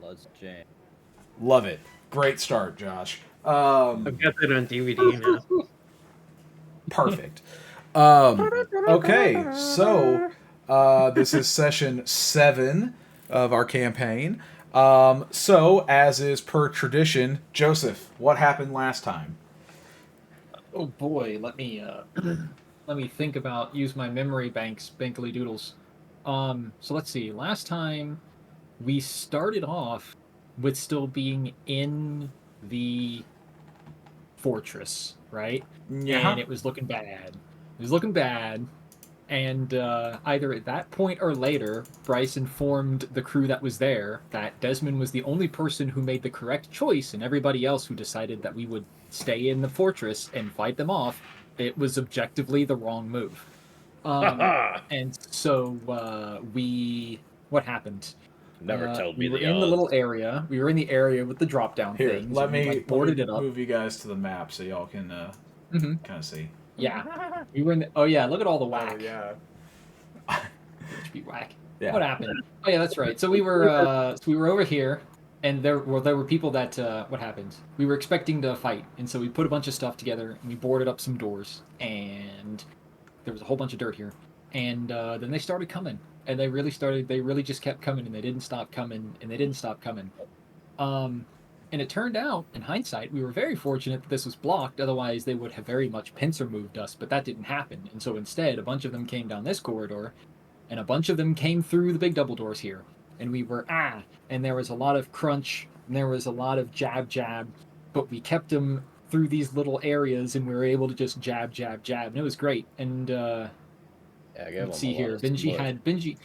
Let's jam. Love it. Great start, Josh. I've got that on DVD now. Perfect. Okay, so this is session 7 of our campaign. So, as is per tradition, Joseph, what happened last time? Oh boy, let me think about use my memory banks, bankly doodles. So let's see. Last time we started off with still being in the fortress, right? Yeah. And it was looking bad. It was looking bad. And either at that point or later, Bryce informed the crew that was there that Desmond was the only person who made the correct choice, and everybody else who decided that we would stay in the fortress and fight them off, it was objectively the wrong move. And so what happened? Never tell me We were the in the odds. little area. We were in the area with the drop down Here, things. let And we me, like boarded it up. move you guys to the map so y'all can Mhm. kind of see. Yeah, we were in. Oh yeah, look at all the whack. Oh, yeah. HP whack. Yeah. What happened? Oh yeah, that's right. So we were over here, and there were people that what happened? We were expecting to fight, and so we put a bunch of stuff together and we boarded up some doors, and there was a whole bunch of dirt here, and then they started coming, and they really started. They really just kept coming, and they didn't stop coming, and they didn't stop coming. And it turned out, in hindsight, we were very fortunate that this was blocked. Otherwise, they would have very much pincer moved us, but that didn't happen. And so instead, a bunch of them came down this corridor, and a bunch of them came through the big double doors here. And we were, and there was a lot of crunch, and there was a lot of jab, but we kept them through these little areas, and we were able to just jab, and it was great. And Yeah, I gave let's him see a lot here, of support.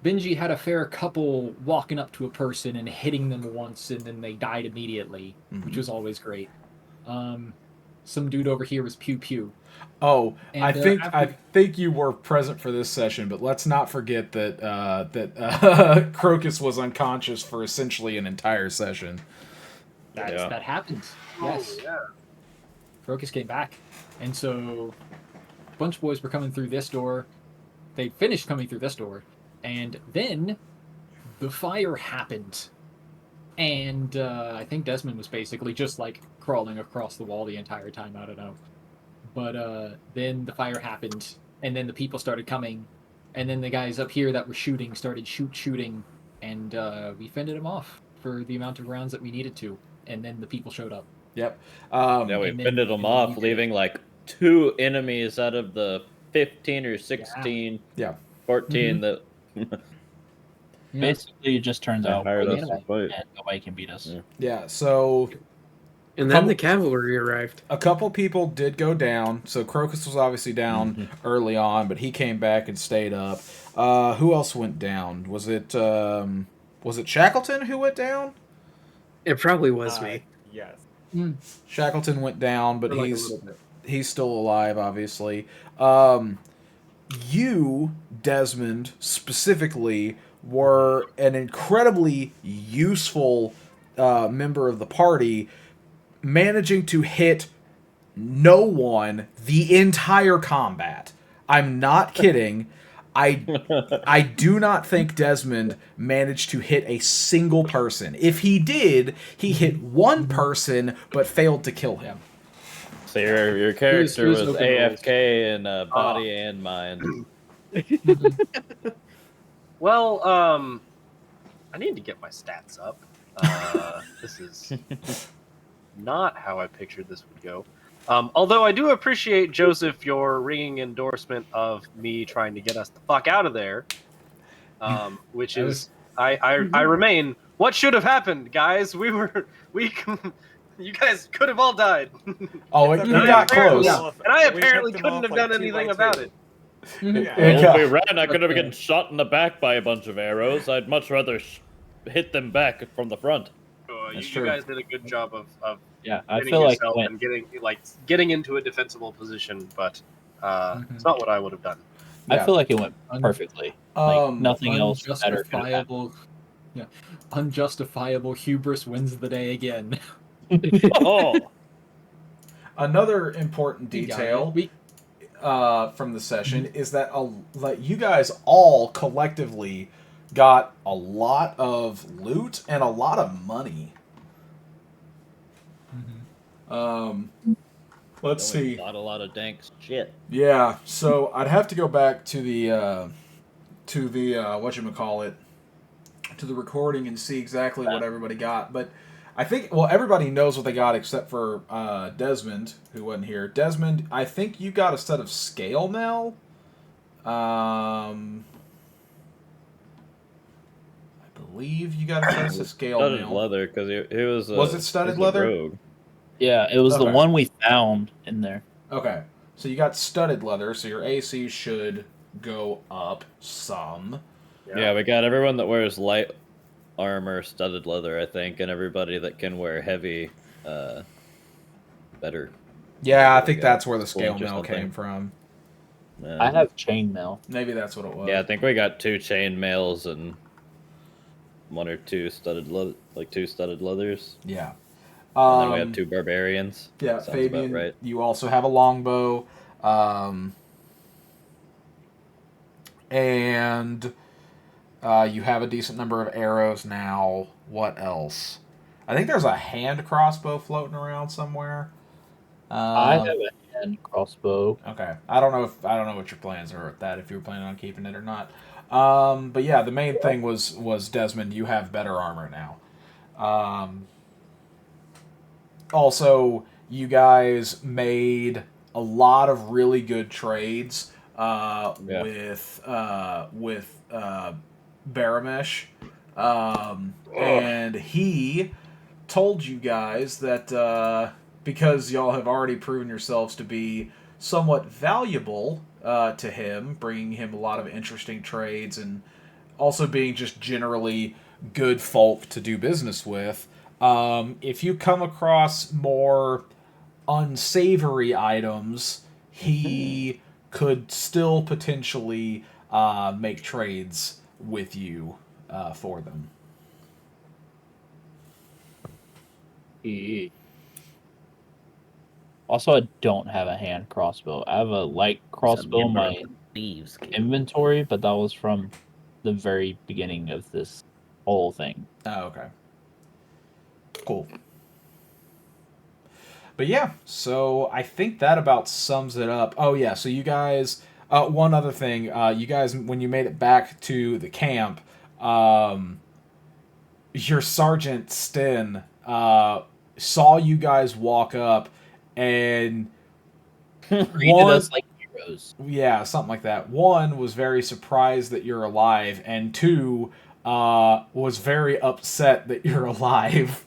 Benji had a fair couple walking up to a person and hitting them once, and then they died immediately, which was always great. Some dude over here was Pew Pew. Oh, And, I think after- I think you were present for this session, but let's not forget that Crocus was unconscious for essentially an entire session. Yeah. That happened. Yes. Oh, yeah. Crocus came back. And so a bunch of boys were coming through this door. They finished coming through this door. And then the fire happened. And I think Desmond was basically just like crawling across the wall the entire time. I don't know. But then the fire happened. And then the people started coming. And then the guys up here that were shooting started shooting. And we fended them off for the amount of rounds that we needed to. And then the people showed up. Yep. Yeah, we and then- fended them and then off, we did leaving like 2 enemies out of the 15 or 16, Yeah. 14 that Yeah. Basically, it just turns out hired we're us the to enemy, fight. and nobody can beat us. Yeah. Yeah. So And then the cavalry arrived. a couple people did go down. So Crocus was obviously down early on, but he came back and stayed up. Who else went down? Was it Shackleton who went down? It probably was me. Yes. Shackleton went down, but For like a he's little bit. he's still alive, obviously. You, Desmond, specifically, were an incredibly useful member of the party, managing to hit no one the entire combat. I'm not kidding. I do not think Desmond managed to hit a single person. If he did, he hit one person but failed to kill him. So your character Here's was open rules. AFK in body and mind. Well, I need to get my stats up. This is not how I pictured this would go. Although I do appreciate, Joseph, your ringing endorsement of me trying to get us the fuck out of there. Which is, I remain. What should have happened, guys? You guys could have all died. Oh, And you I got apparently- close. And I We apparently picked him couldn't off have like done 2 anything by about 2. it. Yeah. Well, if we ran, I could have been shot in the back by a bunch of arrows. I'd much rather hit them back from the front. You true. guys did a good job of Yeah, I getting feel like it yourself went. and getting into a defensible position, but it's not what I would have done. I Yeah. feel like it went perfectly. Like nothing else better could have happened. Unjustifiable hubris wins the day again. Oh, Another important We got detail it. from the session is that you guys all collectively got a lot of loot and a lot of money. Let's see. A lot of dank shit. Yeah, so I'd have to go back to the whatchamacallit, to the recording and see exactly what everybody got. But I think, well, everybody knows what they got except for Desmond, who wasn't here. Desmond, I think you got a set of scale mail. I believe you got a set of scale Studded mail. leather, because he was. Was it studded he was a leather? rogue. Yeah, it was the Okay. one we found in there. Okay, so you got studded leather, so your AC should go up some. Yeah, we got everyone that wears light armor, studded leather, I think, and everybody that can wear heavy, better. Yeah, I We think got that's where the scale orange or mail something. came from. I have chainmail. Maybe that's what it was. Yeah, I think we got 2 chain mails and 1 or 2 studded leathers. Yeah. And then we have 2 barbarians. Yeah, Sounds Fabian, about right. you also have a longbow. And you have a decent number of arrows now. What else? I think there's a hand crossbow floating around somewhere. I have a hand crossbow. Okay, I don't know what your plans are with that. If you were planning on keeping it or not. But yeah, the main thing was Desmond. You have better armor now. Also, you guys made a lot of really good trades with Baramesh, and he told you guys that because y'all have already proven yourselves to be somewhat valuable to him, bringing him a lot of interesting trades and also being just generally good folk to do business with. If you come across more unsavory items, he could still potentially make trades with you for them. Also, I don't have a hand crossbow. I have a light crossbow in my Thieves. inventory, but that was from the very beginning of this whole thing. Oh, okay. Cool. But yeah, so I think that about sums it up. Oh yeah, so you guys, one other thing, you guys, when you made it back to the camp, your Sergeant Sten saw you guys walk up and Treated us like heroes. yeah, something like that. One, was very surprised that you're alive, and 2, was very upset that you're alive.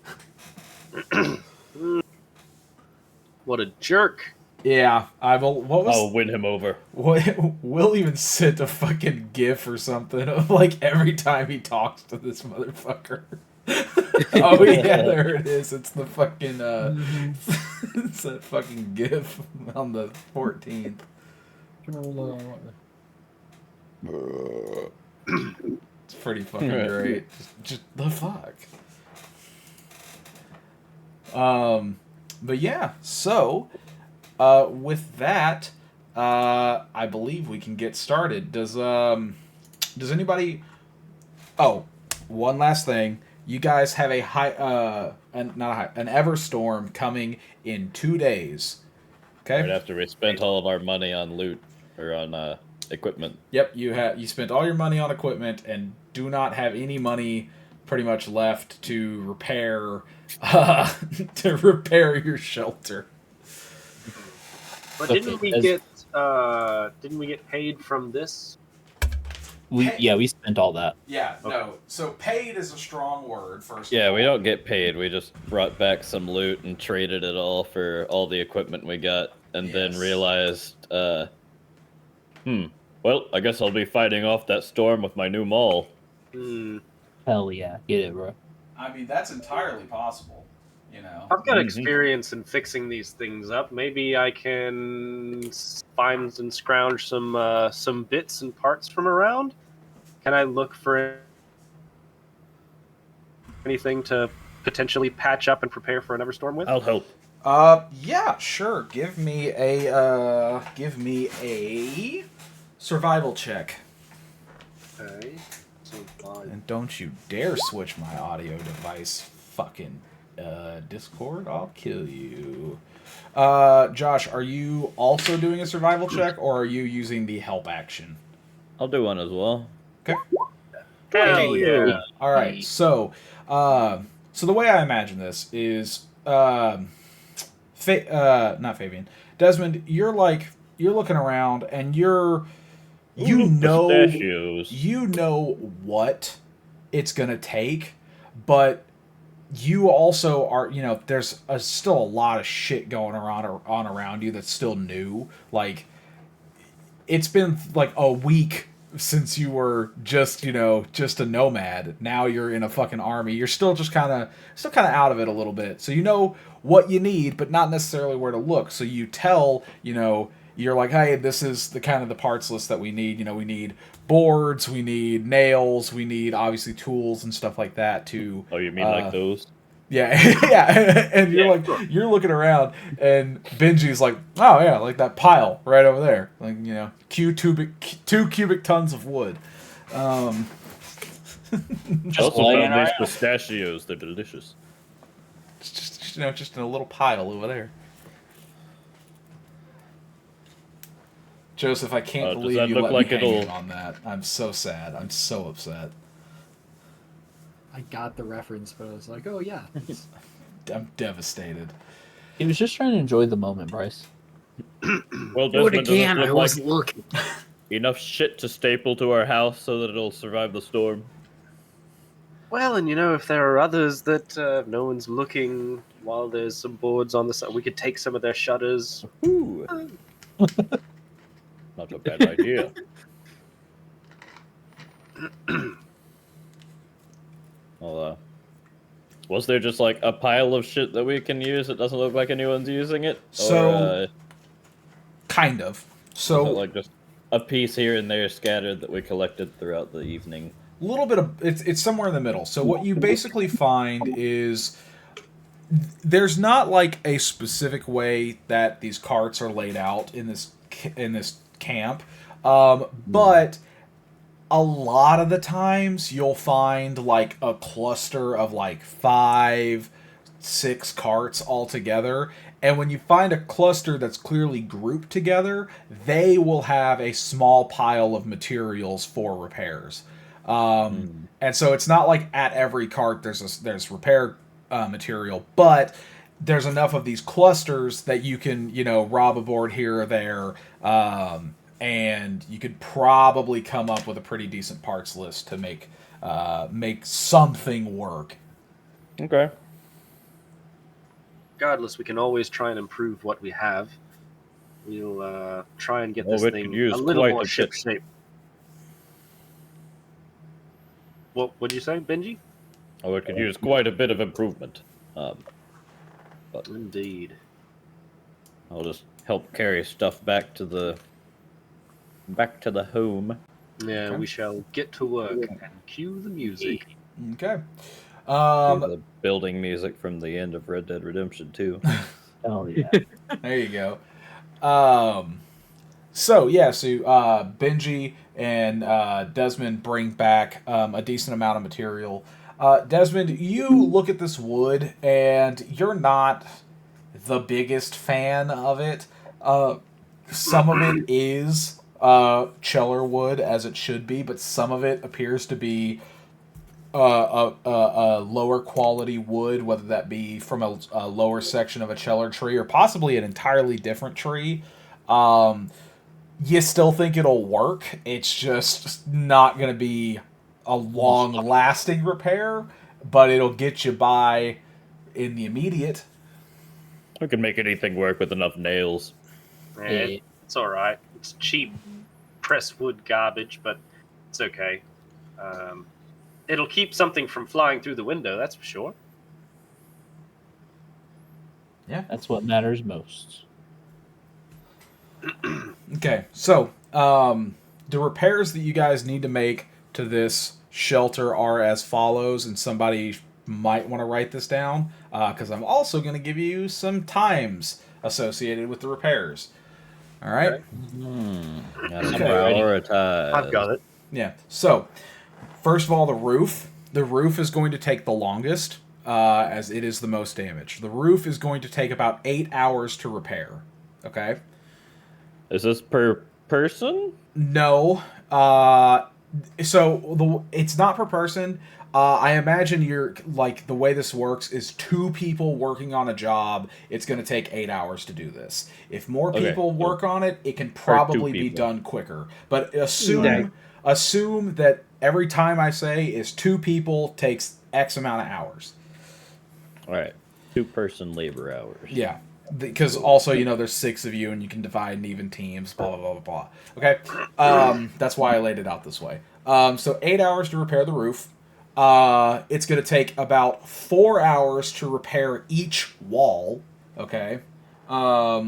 What a jerk. Yeah, what was... I'll win him over. We'll even send a fucking gif or something of like every time he talks to this motherfucker. Oh yeah, there it is. It's the fucking it's that fucking gif on the 14th. It's pretty fucking great. Just the fuck. But yeah, so with that, I believe we can get started. Does anybody? Oh, one last thing. You guys have an Everstorm coming in 2 days. Okay. Right after we spent all of our money on loot or on equipment. Yep, you spent all your money on equipment and do not have any money pretty much left to repair your shelter. But didn't we get paid from this? We spent all that. Yeah, no. So paid is a strong word, first Yeah, of all. we don't get paid. We just brought back some loot and traded it all for all the equipment we got, and then Yes. realized, well, I guess I'll be fighting off that storm with my new maul. Hell yeah, get it, bro. I mean, that's entirely possible, you know. I've got Mhm. experience in fixing these things up. Maybe I can find and scrounge some bits and parts from around. Can I look for anything to potentially patch up and prepare for an Everstorm with? I'll help. Yeah, sure. Give me a survival check. Okay. episode 5. And don't you dare switch my audio device, fucking Discord. I'll kill you. Josh, are you also doing a survival check, or are you using the help action? I'll do one as well. Okay. Hell yeah. All right. So the way I imagine this is, not Fabian, Desmond. You're looking around, and you know Pistachios. you know what it's gonna take, but you also are, there's still a lot of shit going around you that's still new. Like, it's been like a week since you were just a nomad. Now you're in a fucking army. You're still kind of out of it a little bit. So you know what you need, but not necessarily where to look. So you tell, you're like, hey, this is the kind of the parts list that we need. We need boards, we need nails, we need obviously tools and stuff like that to. Oh, you mean like those? Yeah, yeah, and you're looking around, and Benji's like, oh yeah, like that pile right over there, like 2 cubic tons of wood. Just also laying found these around. pistachios. They're delicious. Just in a little pile over there. Joseph, I can't Does believe that you look let like me hang it'll- in on that. I'm so sad. I'm so upset. I got the reference, but I was like, oh yeah. I'm devastated. He was just trying to enjoy the moment, Bryce. Well, Do it Desmond, does again. it I look like wasn't looking. enough shit to staple to our house so that it'll survive the storm? Well, and if there are others that no one's looking while there's some boards on the side, we could take some of their shutters. Ooh. Not a bad idea. Well, was there just like a pile of shit that we can use? It doesn't look like anyone's using it. So- or, Kind of. is So it like just a piece here and there scattered that we collected throughout the evening? a little bit of it's somewhere in the middle. So what you basically find is there's not like a specific way that these carts are laid out in this camp, but a lot of the times you'll find like a cluster of like 5, 6 carts all together. And when you find a cluster that's clearly grouped together, they will have a small pile of materials for repairs. And so it's not like at every cart there's repair material, but there's enough of these clusters that you can rob a board here or there, and you could probably come up with a pretty decent parts list to make something work. Okay. Regardless, we can always try and improve what we have. We'll try and get Well, this we thing could use a little quite more a ship bit. shape. What did you say, Benji? Oh, it could use quite a bit of improvement. Indeed. I'll just help carry stuff back to the home. Yeah, Okay. we shall get to work and cue the music. Okay. The building music from the end of Red Dead Redemption 2. Oh yeah. There you go. So Benji and Desmond bring back a decent amount of material. Desmond, you look at this wood and you're not the biggest fan of it. Some of it is cheller wood, as it should be, but some of it appears to be a lower quality wood, whether that be from a lower section of a cheller tree or possibly an entirely different tree. You still think it'll work. It's just not going to be a long-lasting repair, but it'll get you by in the immediate. We can make anything work with enough nails. Eh, it's all right. It's cheap pressed wood garbage, but it's okay. It'll keep something from flying through the window, that's for sure. That's what matters most. Okay, so the repairs that you guys need to make to this shelter are as follows, and somebody might want to write this down, because I'm also going to give you some times associated with the repairs. All right? Gotta Okay. prioritize. I've got it. Yeah. So First of all, the roof. The roof is going to take the longest, as it is the most damage. The roof is going to take about 8 hours to repair. Okay? Is this per person? No. It's not per person. I imagine you're like the way this works is 2 people working on a job. It's going to take 8 hours to do this. If more Okay, people so work on it, it can per 2 probably be people. done quicker. But Yeah. assume that every time I say is 2 people takes X amount of hours. All right, 2-person labor hours. Yeah. Because also, there's 6 of you and you can divide in even teams, blah, blah, blah, blah, blah. Okay? That's why I laid it out this way. So 8 hours to repair the roof. It's going to take about 4 hours to repair each wall. Okay? So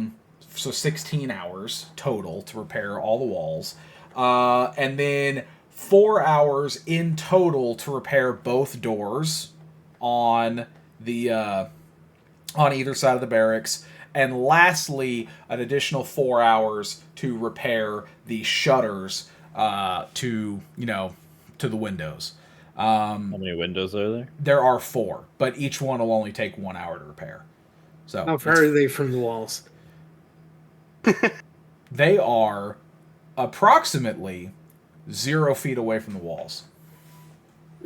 16 hours total to repair all the walls. And then 4 hours in total to repair both doors on the on either side of the barracks. And lastly, an additional 4 hours to repair the shutters to the windows. How many windows are there? There are 4, but each one will only take 1 hour to repair. So How far are they from the walls? they are approximately 0 feet away from the walls.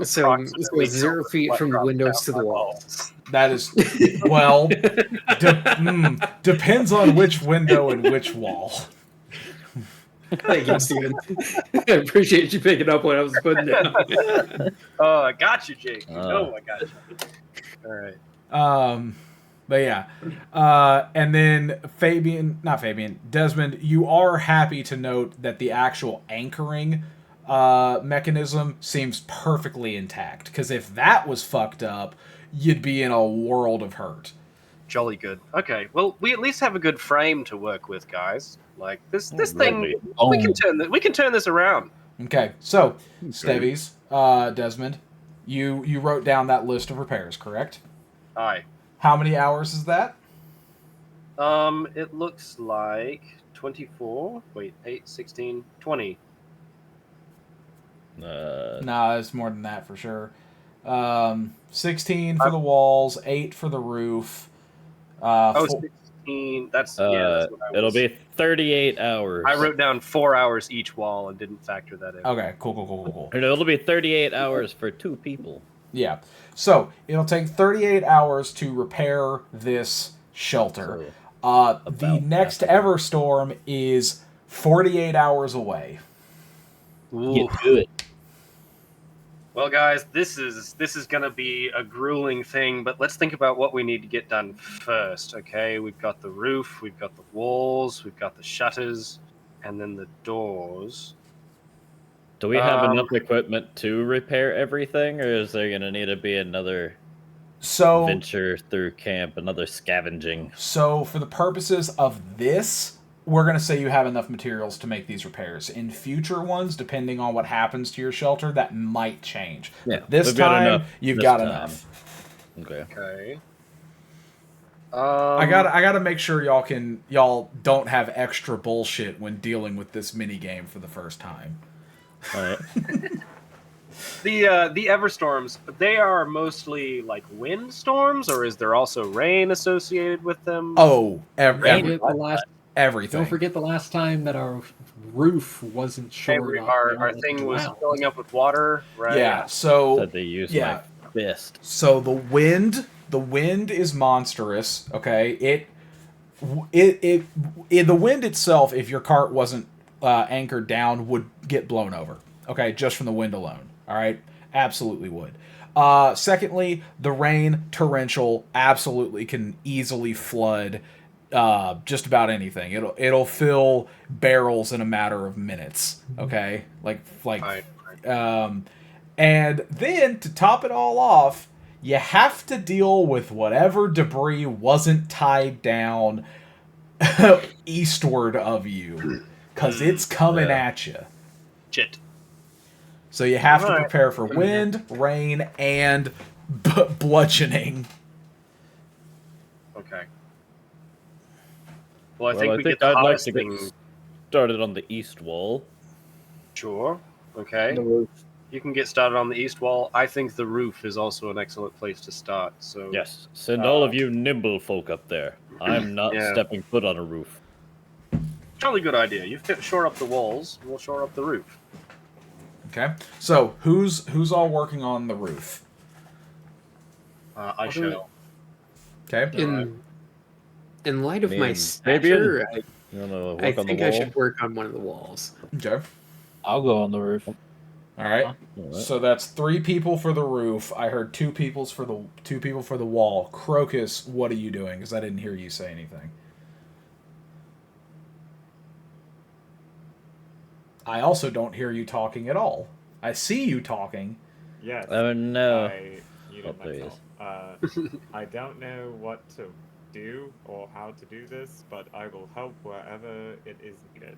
So Approximately 0 feet what from the drops windows down to the my walls. balls. That is, well, depends on which window and which wall. Thank you, Steven. I appreciate you picking up what I was putting down. Oh, I got you, Jake. You Uh. know I got you. All right. But yeah. And then Desmond, you are happy to note that the actual anchoring mechanism seems perfectly intact. Because if that was fucked up, you'd be in a world of hurt. Jolly good. Okay. Well, we at least have a good frame to work with, guys. Like this thing, Lovely. we can turn this around. Okay, so Stevies, Desmond, you wrote down that list of repairs, correct? Aye. How many hours is that? It looks like 24. Wait, 8, 16, 20. Nah, it's more than that for sure. 16 for the walls, 8 for the roof. Oh, 4, 16. That's what I It'll was. be 38 hours. I wrote down 4 hours each wall and didn't factor that in. okay, cool. And it'll be 38 hours for 2 people. Yeah. So, it'll take 38 hours to repair this shelter. So, The next Everstorm is 48 hours away. Ooh. Get to it. Well, guys, this is gonna be a grueling thing, but let's think about what we need to get done first. Okay, we've got the roof, we've got the walls, we've got the shutters, and then the doors. do we have enough equipment to repair everything, or is there going to need to be another venture through camp, another scavenging? So, for the purposes of this, we're going to say you have enough materials to make these repairs. In future ones, depending on what happens to your shelter, that might change. Yeah, But this we've got time, enough you've this got time. enough. Okay. Okay. I gotta make sure y'all don't have extra bullshit when dealing with this mini game for the first time. All right. The Everstorms, they are mostly like wind storms, or is there also rain associated with them? Oh, Don't forget everything. Don't forget the last time that our roof wasn't shored up. Our thing was filling up with water, right? Yeah. So Said they use my fist. So the wind is monstrous. Okay, the wind itself, if your cart wasn't anchored down, would get blown over. Okay, just from the wind alone. All right, absolutely would. Secondly, the rain, torrential, absolutely can easily flood just about anything. It'll fill barrels in a matter of minutes. Okay, Right. and then to top it all off, you have to deal with whatever debris wasn't tied down eastward of you, because it's coming at you. Shit. So you have to Alright. prepare for wind, rain, and bludgeoning. Okay. Well, I think we get I'd the like hottest to get thing. started on the east wall. Sure. Okay. The roof. You can get started on the east wall. I think the roof is also an excellent place to start. So Yes, send all of you nimble folk up there. I'm not Yeah. stepping foot on a roof. jolly good idea. You shore up the walls. We'll shore up the roof. Okay. So who's all working on the roof? I shall. Okay. In light of Me my and stature, You want to I work on the think wall? I should work on one of the walls. Okay. I'll go on the roof. All right. All right. So that's 3 people for the roof. I heard 2 people for the wall. Crocus, what are you doing? Because I didn't hear you say anything. I also don't hear you talking at all. I see you talking. Yes. Oh no. I muted Oh, there he myself. I don't know what to do or how to do this, but I will help wherever it is needed.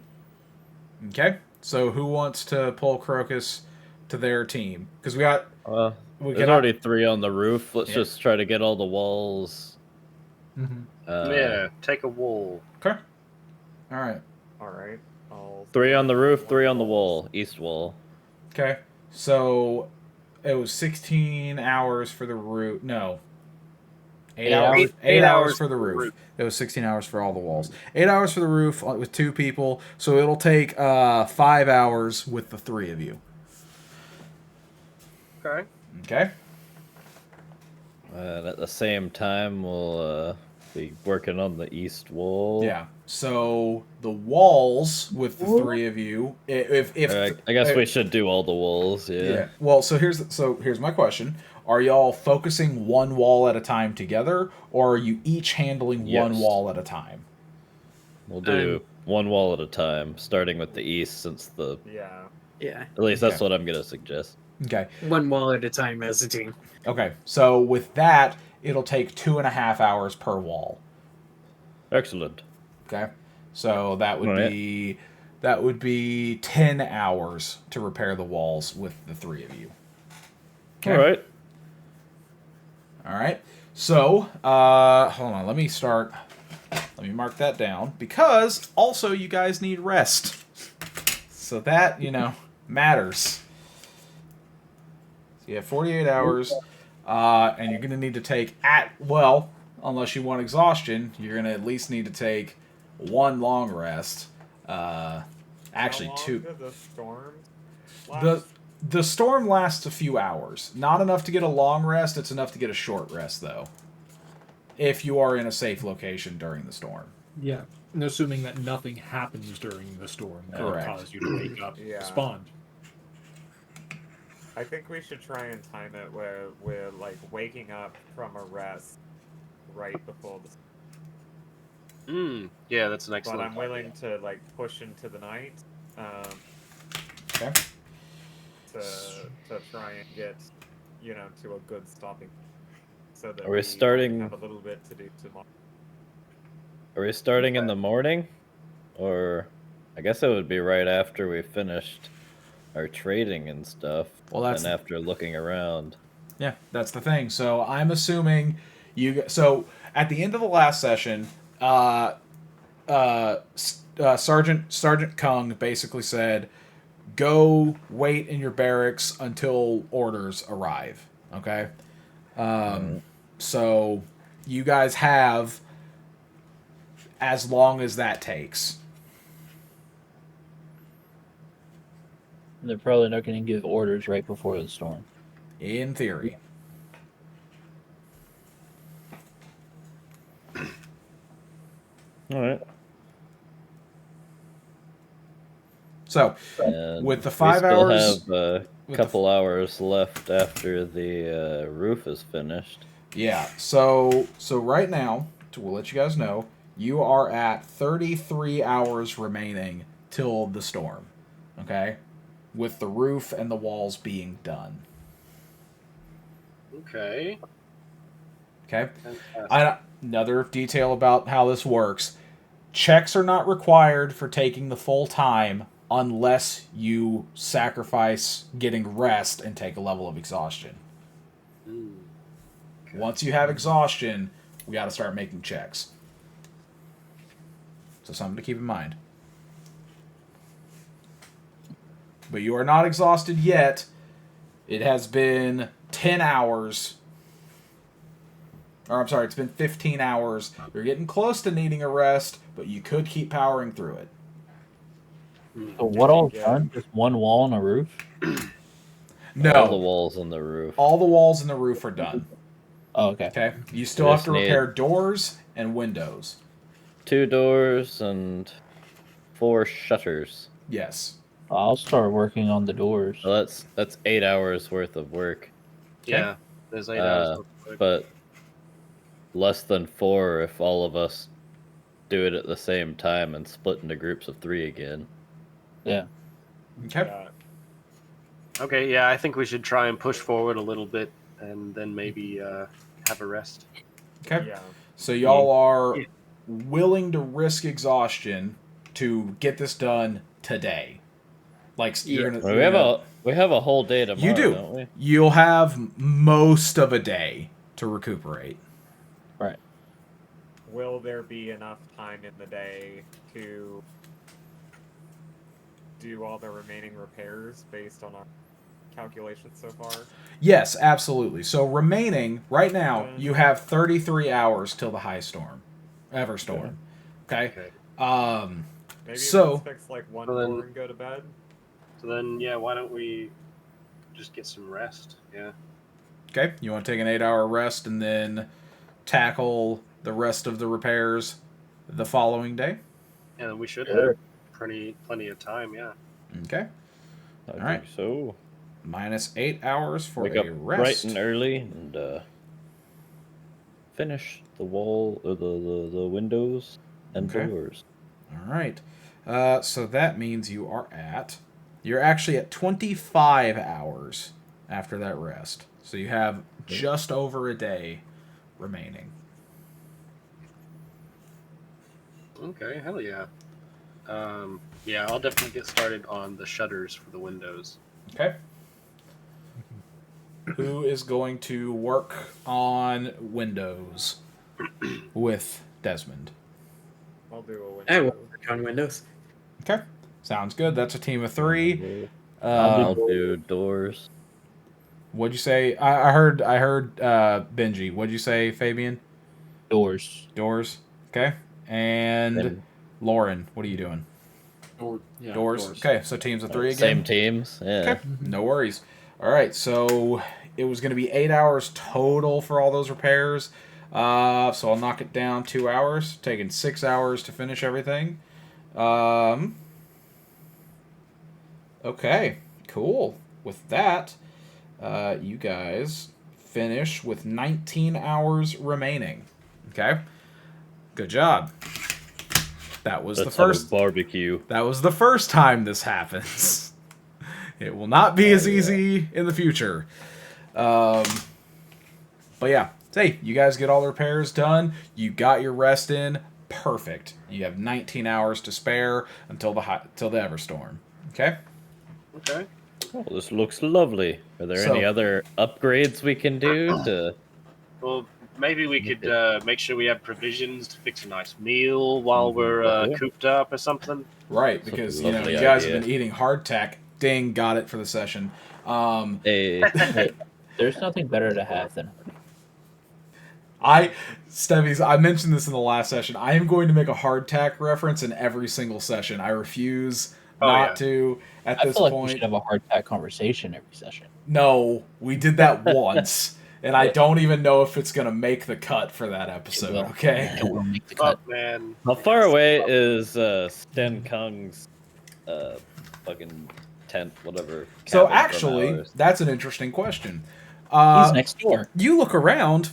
Okay. So who wants to pull Crocus to their team? Because we There's cannot- already 3 on the roof. Let's Yeah. just try to get all the walls. Mhm. Yeah, take a wall. Okay. All right. All right. I'll 3 on the roof, one 3 of on the walls. wall, east wall. Okay. So it was 16 hours for the roof. No. 8 hours. 8 hours for the roof. It was 16 hours for all the walls. 8 hours for the roof with 2 people. So it'll take 5 hours with the 3 of you. Okay. Okay. And at the same time, we'll be working on the east wall. Yeah. So the walls with the 3 of you, if I guess we should do all the walls. Yeah. Well, so here's my question: are y'all focusing one wall at a time together, or are you each handling one Yes. wall at a time? We'll do one wall at a time, starting with the east, since Yeah. Yeah, at least that's Okay. what I'm gonna suggest. Okay. one wall at a time as a team. Okay. So with that, it'll take 2.5 hours per wall. Excellent. Okay. So that would Right. be 10 hours to repair the walls with the 3 of you. Okay. All right. All right. So, hold on. Let me mark that down because also you guys need rest. So that, matters. So you have 48 hours, and you're going to need to take unless you want exhaustion, you're going to at least need to take 1 long rest. Actually, How long 2. did the storm The last? the storm lasts a few hours. Not enough to get a long rest. It's enough to get a short rest, though. If you are in a safe location during the storm. Yeah, and assuming that nothing happens during the storm that would Correct. cause you to wake up, Yeah. spawned. I think we should try and time it where we're like waking up from a rest right before the. Yeah, that's an But excellent. I'm willing to like push into the night. Okay. To try and get, to a good stopping. So that Are we starting- have a little bit to do tomorrow. Are we starting in the morning? Or I guess it would be right after we finished our trading and stuff. Well, that's and after looking around. Yeah, that's the thing. So I'm assuming so at the end of the last session, Sergeant Kung basically said, "Go wait in your barracks until orders arrive." Okay. So you guys have as long as that takes. They're probably not going to give orders right before the storm. In theory. All right. So And with the we 5 still hours, have a couple hours left after the roof is finished. yeah. So right now, we'll let you guys know, you are at 33 hours remaining till the storm. Okay? With the roof and the walls being done. Okay. Okay? Fantastic. Another detail about how this works. Checks are not required for taking the full time unless you sacrifice getting rest and take a level of exhaustion. Okay. Once you have exhaustion, we got to start making checks. So something to keep in mind. But you are not exhausted yet. It has been 10 hours. Or I'm sorry, it's been 15 hours. You're getting close to needing a rest, but you could keep powering through it. So what all done? Just one wall and a roof? No. All the walls on the roof. All the walls in the roof are done. Oh, okay. Okay. You still have to repair doors and windows. 2 doors and 4 shutters. Yes. I'll start working on the doors. Well, that's 8 hours worth of work. Yeah, there's 8 hours. But less than 4 if all of us do it at the same time and split into groups of 3 again. Yeah. Okay. Okay, yeah, I think we should try and push forward a little bit and then maybe have a rest. Okay. Yeah. So y'all are willing to risk exhaustion to get this done today. Like you're gonna, we have a whole day tomorrow. You do. Don't we? You'll have most of a day to recuperate. Right. Will there be enough time in the day to do all the remaining repairs based on our calculations so far? Yes, absolutely. So remaining right now, you have 33 hours till the high storm, Everstorm. Okay. Maybe so let's fix like one door and go to bed. So then, yeah, why don't we just get some rest? Yeah. Okay. You want to take an 8-hour rest and then tackle the rest of the repairs the following day? Yeah, we should have plenty of time. Yeah. Okay. I think right. so. Minus 8 hours for Wake a up rest. bright and early and finish the wall, the windows and doors. All right. So that means you're actually at 25 hours after that rest. So you have just over a day remaining. Okay, hell yeah. Yeah, I'll definitely get started on the shutters for the windows. Okay. Who is going to work on windows with Desmond? I'll do a window. I will work on windows. Okay. Sounds good. That's a team of 3. I'll do doors. What'd you say? I heard Benji. What'd you say, Fabian? Doors. Doors. Okay. And Lauren, what are you doing? Doors. Okay, so teams of 3 again. Same teams. Yeah. Okay. No worries. All right, so it was going to be 8 hours total for all those repairs. So I'll knock it down 2 hours, taking 6 hours to finish everything. Okay, cool. With that, you guys finish with 19 hours remaining. Okay, good job. That's the first barbecue. That was the first time this happens. It will not be as easy in the future. But yeah, hey, you guys get all the repairs done. You got your rest in. Perfect. You have 19 hours to spare until the Everstorm. Okay? Okay. Oh, this looks lovely. Are there any other upgrades we can do to... Well, maybe we could make sure we have provisions to fix a nice meal while we're cooped up or something. Right, because you guys have been eating hardtack. Ding, got it for the session. Hey. There's nothing better to have than Stevies, I mentioned this in the last session. I am going to make a hardtack reference in every single session. I refuse not to at this point. point. We should have a hardtack conversation every session. No, we did that once. And I don't even know if it's going to make the cut for that episode, okay? It will make the cut. Oh, man. How far away is Sten Kung's fucking tent, whatever? So actually, that's an interesting question. He's next door. You look around,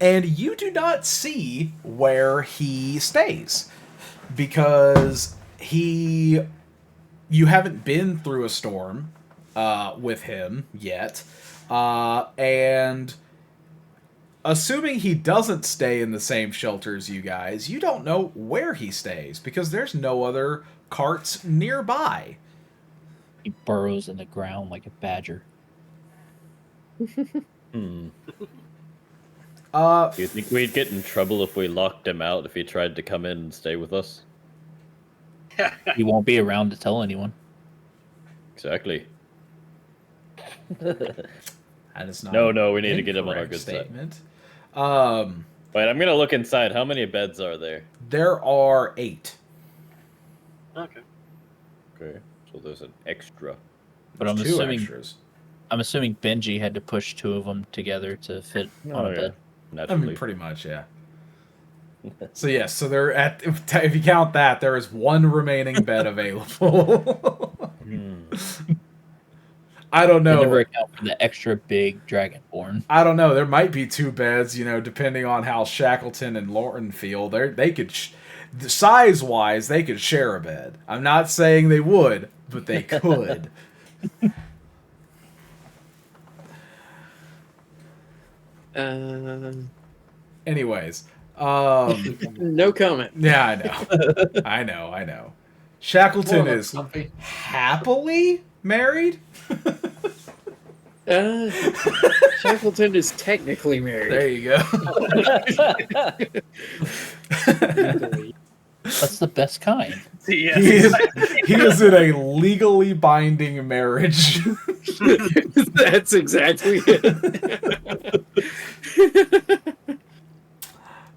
and you do not see where he stays. Because you haven't been through a storm with him yet. And assuming he doesn't stay in the same shelter as you guys, you don't know where he stays because there's no other carts nearby. He burrows in the ground like a badger. Do you think we'd get in trouble if we locked him out if he tried to come in and stay with us? He won't be around to tell anyone. Exactly. That is not. No, we need to get him on our good statement. side. Wait, I'm gonna look inside. How many beds are there? There are 8. Okay. Okay, so there's an extra. But I'm Two assuming extras. Benji had to push 2 of them together to fit on a bed. I Naturally. mean, pretty much, yeah. So yes, so they're at. If you count that, there is 1 remaining bed available. I don't know. They never account for the extra big dragonborn. I don't know. There might be 2 beds, depending on how Shackleton and Lorton feel. They could, size-wise, they could share a bed. I'm not saying they would, but they could. Anyways, no comment. yeah, I know. Shackleton is happily married. Shackleton is technically married. There you go. That's the best kind. Yeah. He is in a legally binding marriage. That's exactly it.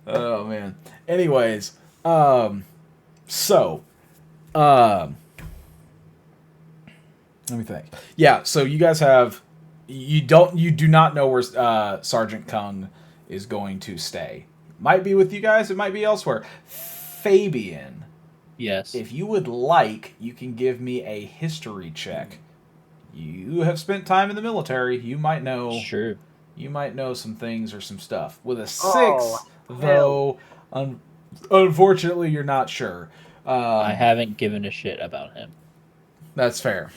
Oh man. Anyways, so let me think. Yeah, so you guys have you do not know where Sergeant Kung is going to stay. Might be with you guys, it might be elsewhere. Fabian, Yes. if you would like, you can give me a history check. You have spent time in the military. You might know. Sure. You might know some things or some stuff. With a 6, hell. though, unfortunately, you're not sure. I haven't given a shit about him. That's fair.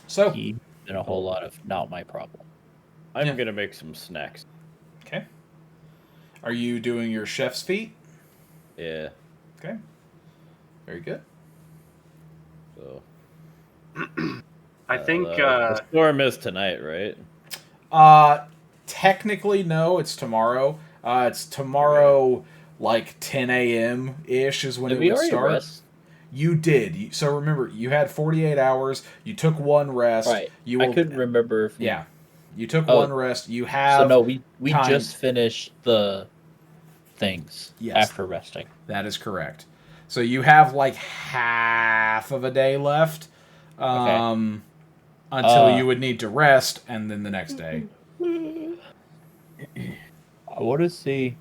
So, He's been a whole lot of not my problem. I'm gonna make some snacks. okay. Are you doing your chef's feat? Yeah. Okay. Very good. So. I think the storm is tonight, right? Technically, no. It's tomorrow. It's tomorrow, like 10 a.m. ish is when Did it we would already start. rest? You did. So remember, you had 48 hours. You took 1 rest. Right. You I couldn't remember if we... Yeah. You took 1 rest. You have. So no, we time. just finished the things after resting. That is correct. So you have like half of a day left. Until you would need to rest, and then the next day. I want to see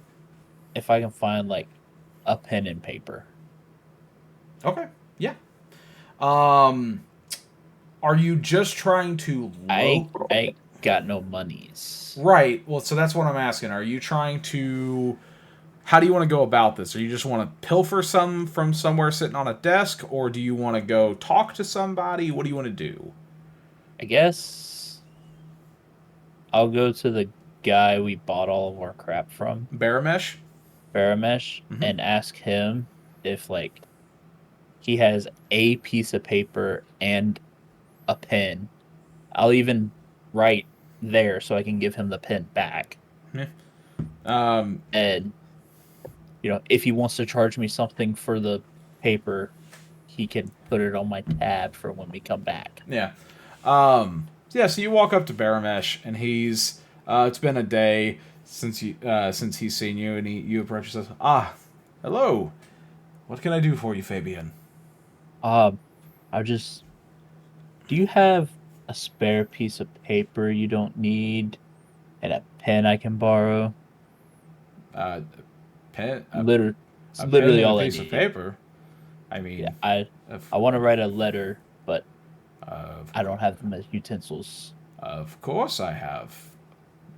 if I can find like a pen and paper. Okay. Yeah. Are you just trying to I ain't got no monies. Right. Well, so that's what I'm asking. Are you trying to... How do you want to go about this? Or you just want to pilfer some from somewhere sitting on a desk? Or do you want to go talk to somebody? What do you want to do? I guess I'll go to the guy we bought all of our crap from, Baramesh? Baramesh, and ask him if, like, he has a piece of paper and a pen. I'll even write there so I can give him the pen back. And, if he wants to charge me something for the paper, he can put it on my tab for when we come back. Yeah. So you walk up to Baramesh, and he's... it's been a day since he's seen you, and you approach and says, hello. What can I do for you, Fabian? Do you have a spare piece of paper you don't need, and a pen I can borrow? Pen? Literally all I need. A piece of paper? I mean... Yeah, I want to write a letter, but I don't have the utensils. Of course I have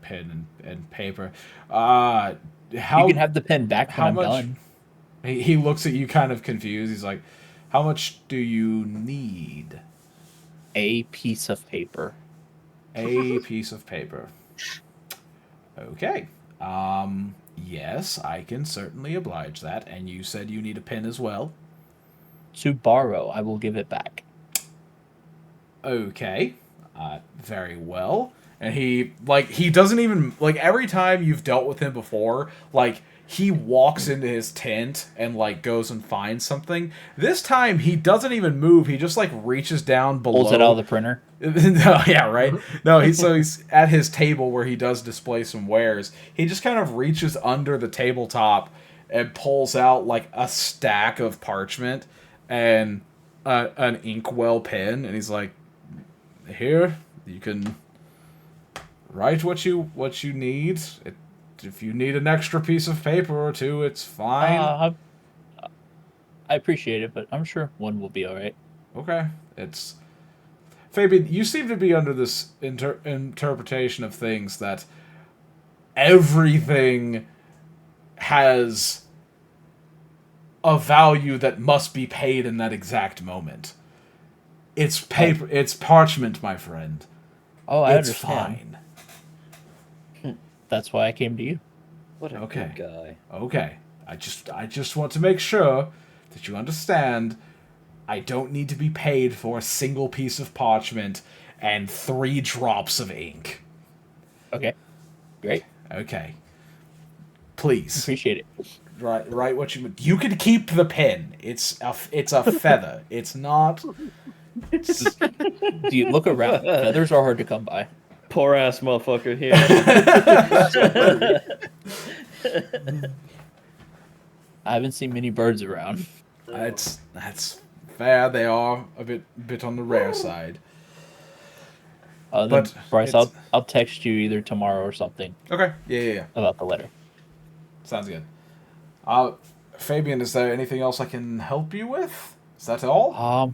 pen and paper. You can have the pen back when I'm done. He looks at you kind of confused. He's like, how much do you need? A piece of paper. A piece of paper. Okay. Yes, I can certainly oblige that. And you said you need a pen as well? To borrow, I will give it back. Okay. Very well. And he doesn't even, like, every time you've dealt with him before, like, he walks into his tent and, like, goes and finds something. This time, he doesn't even move. He just, like, reaches down below. Pulls it out of the printer. No, yeah, right? No, he's at his table where he does display some wares. He just kind of reaches under the tabletop and pulls out, like, a stack of parchment and an inkwell pen. And he's like, here, you can write what you need. If you need an extra piece of paper or two, it's fine. I appreciate it, but I'm sure one will be all right. Okay. It's Fabian, you seem to be under this interpretation of things that everything has a value that must be paid in that exact moment. It's paper. It's parchment, my friend. Oh, I it's understand. Fine. That's why I came to you. What a good guy. Okay. I just want to make sure that you understand I don't need to be paid for a single piece of parchment and 3 drops of ink. Okay. Great. Okay. Please. Appreciate it. Write what you can keep the pen. It's a feather. It's not. Do you look around? Feathers are hard to come by. Poor ass motherfucker here. I haven't seen many birds around. That's fair. They are a bit on the rare side. But Bryce, I'll text you either tomorrow or something. Okay. Yeah. About the letter. Sounds good. Fabian, is there anything else I can help you with? Is that all?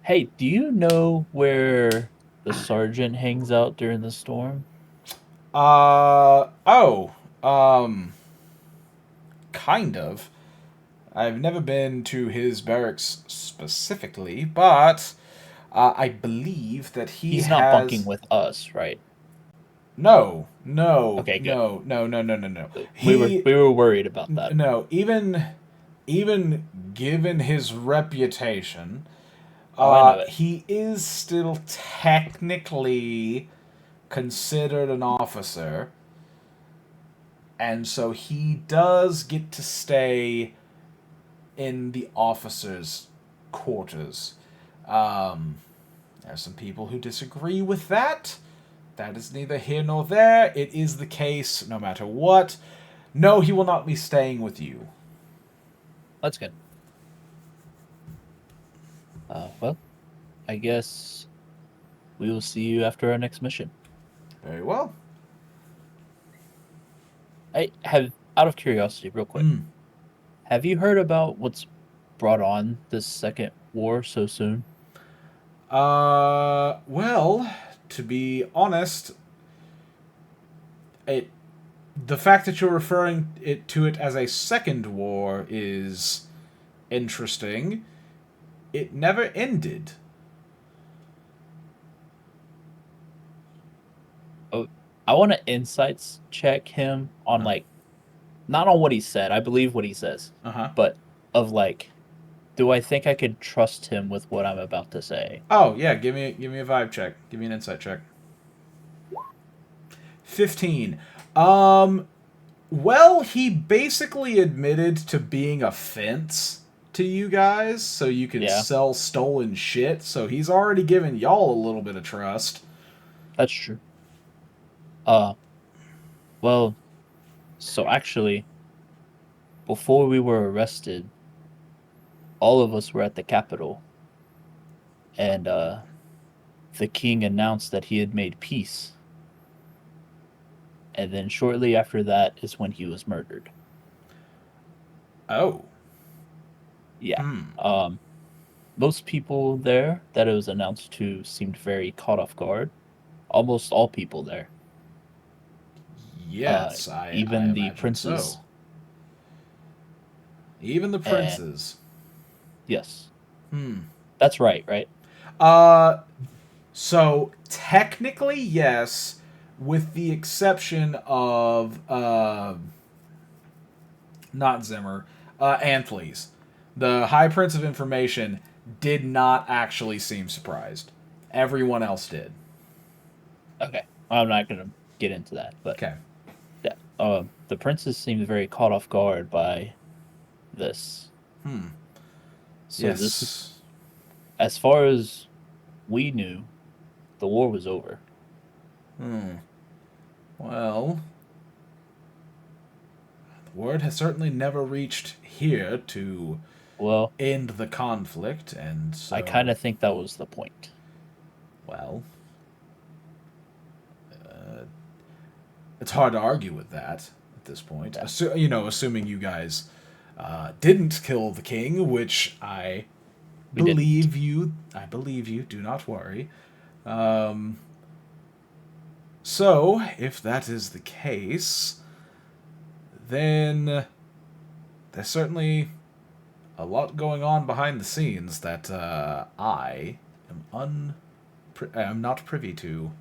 Hey, do you know where the sergeant hangs out during the storm? Kind of. I've never been to his barracks specifically, but I believe that he's not bunking with us, right? No. Okay, good. No. We were worried about that. No, even given his reputation, I know it. he is still technically considered an officer, and so he does get to stay in the officers' quarters. There are some people who disagree with that. That is neither here nor there. It is the case no matter what. No, he will not be staying with you. That's good. Well, I guess we will see you after our next mission. Very well. I have, out of curiosity, real quick, have you heard about what's brought on this second war so soon? Well, to be honest, the fact that you're referring to it as a second war is interesting. It never ended. Oh, I want to insights check him on not on what he said. I believe what he says, but of do I think I could trust him with what I'm about to say? Oh yeah, give me a vibe check. Give me an insight check. 15. Well, he basically admitted to being a fence to you guys, so you can sell stolen shit. So he's already given y'all a little bit of trust. That's true. Well, so actually, before we were arrested, all of us were at the Capitol, and the king announced that he had made peace. And then shortly after that is when he was murdered. Oh. Yeah. Most people there that it was announced to seemed very caught off guard. Almost all people there. Yes, even the princes. So. Even the princes. Yes. That's right? So technically yes, with the exception of not Zimmer, Anthles. The High Prince of Information did not actually seem surprised. Everyone else did. Okay. I'm not going to get into that, but Okay. yeah, the princess seems very caught off guard by this. So Yes. this is, as far as we knew, the war was over. Well, the word has certainly never reached here to end the conflict, and so... I kind of think that was the point. Well, it's hard to argue with that at this point. Yeah. Assuming you guys didn't kill the king, which I believe you. I believe you. Do not worry. So, if that is the case, then there's certainly a lot going on behind the scenes that I am not privy to.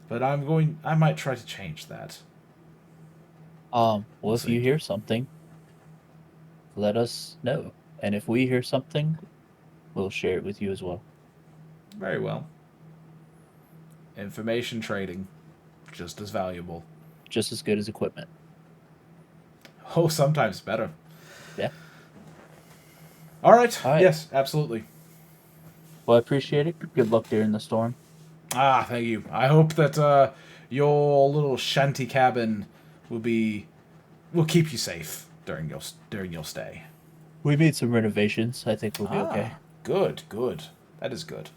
But I might try to change that. Well, if you hear something, let us know. And if we hear something, we'll share it with you as well. Very well. Information trading, just as valuable. Just as good as equipment. Oh, sometimes better. Yeah. All right. Yes, absolutely. Well, I appreciate it. Good luck during the storm. Thank you. I hope that your little shanty cabin will keep you safe during your stay. We made some renovations. I think we'll be okay. Good. That is good.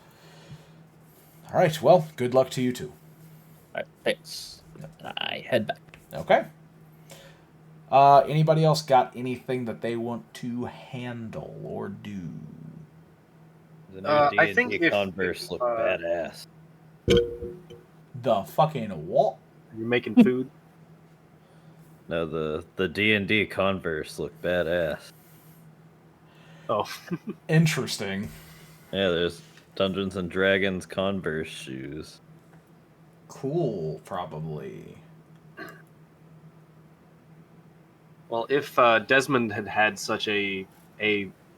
All right. Well, good luck to you too. All right. Thanks. I head back. Okay. Anybody else got anything that they want to handle or do? The new I think D&D Converse look badass. The fucking what? You're making food? No, the D&D Converse look badass. Oh. Interesting. Yeah, there's Dungeons and Dragons Converse shoes. Cool, probably. Well, if Desmond had such a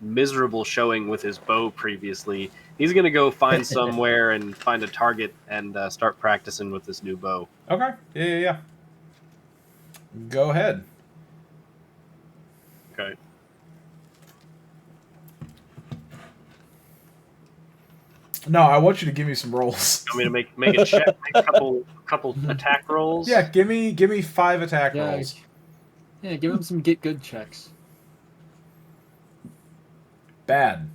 miserable showing with his bow previously, he's going to go find somewhere and find a target and start practicing with this new bow. Okay. Yeah. Go ahead. Okay. No, I want you to give me some rolls. You want me to make a check, make a couple attack rolls? Yeah, give me 5 attack rolls. Yeah, give him some get good checks. Bad.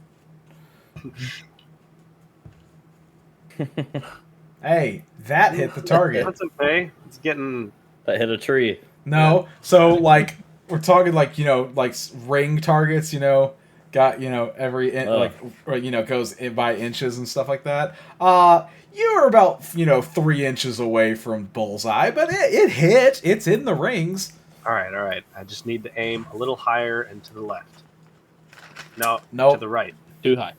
Hey, that hit the target. That's okay. It's getting... That hit a tree. No, so like we're talking like ring targets. Got every goes in by inches and stuff like that. You were about 3 inches away from bullseye, but it hit. It's in the rings. All right. I just need to aim a little higher and to the left. No, nope. To the right. Too high.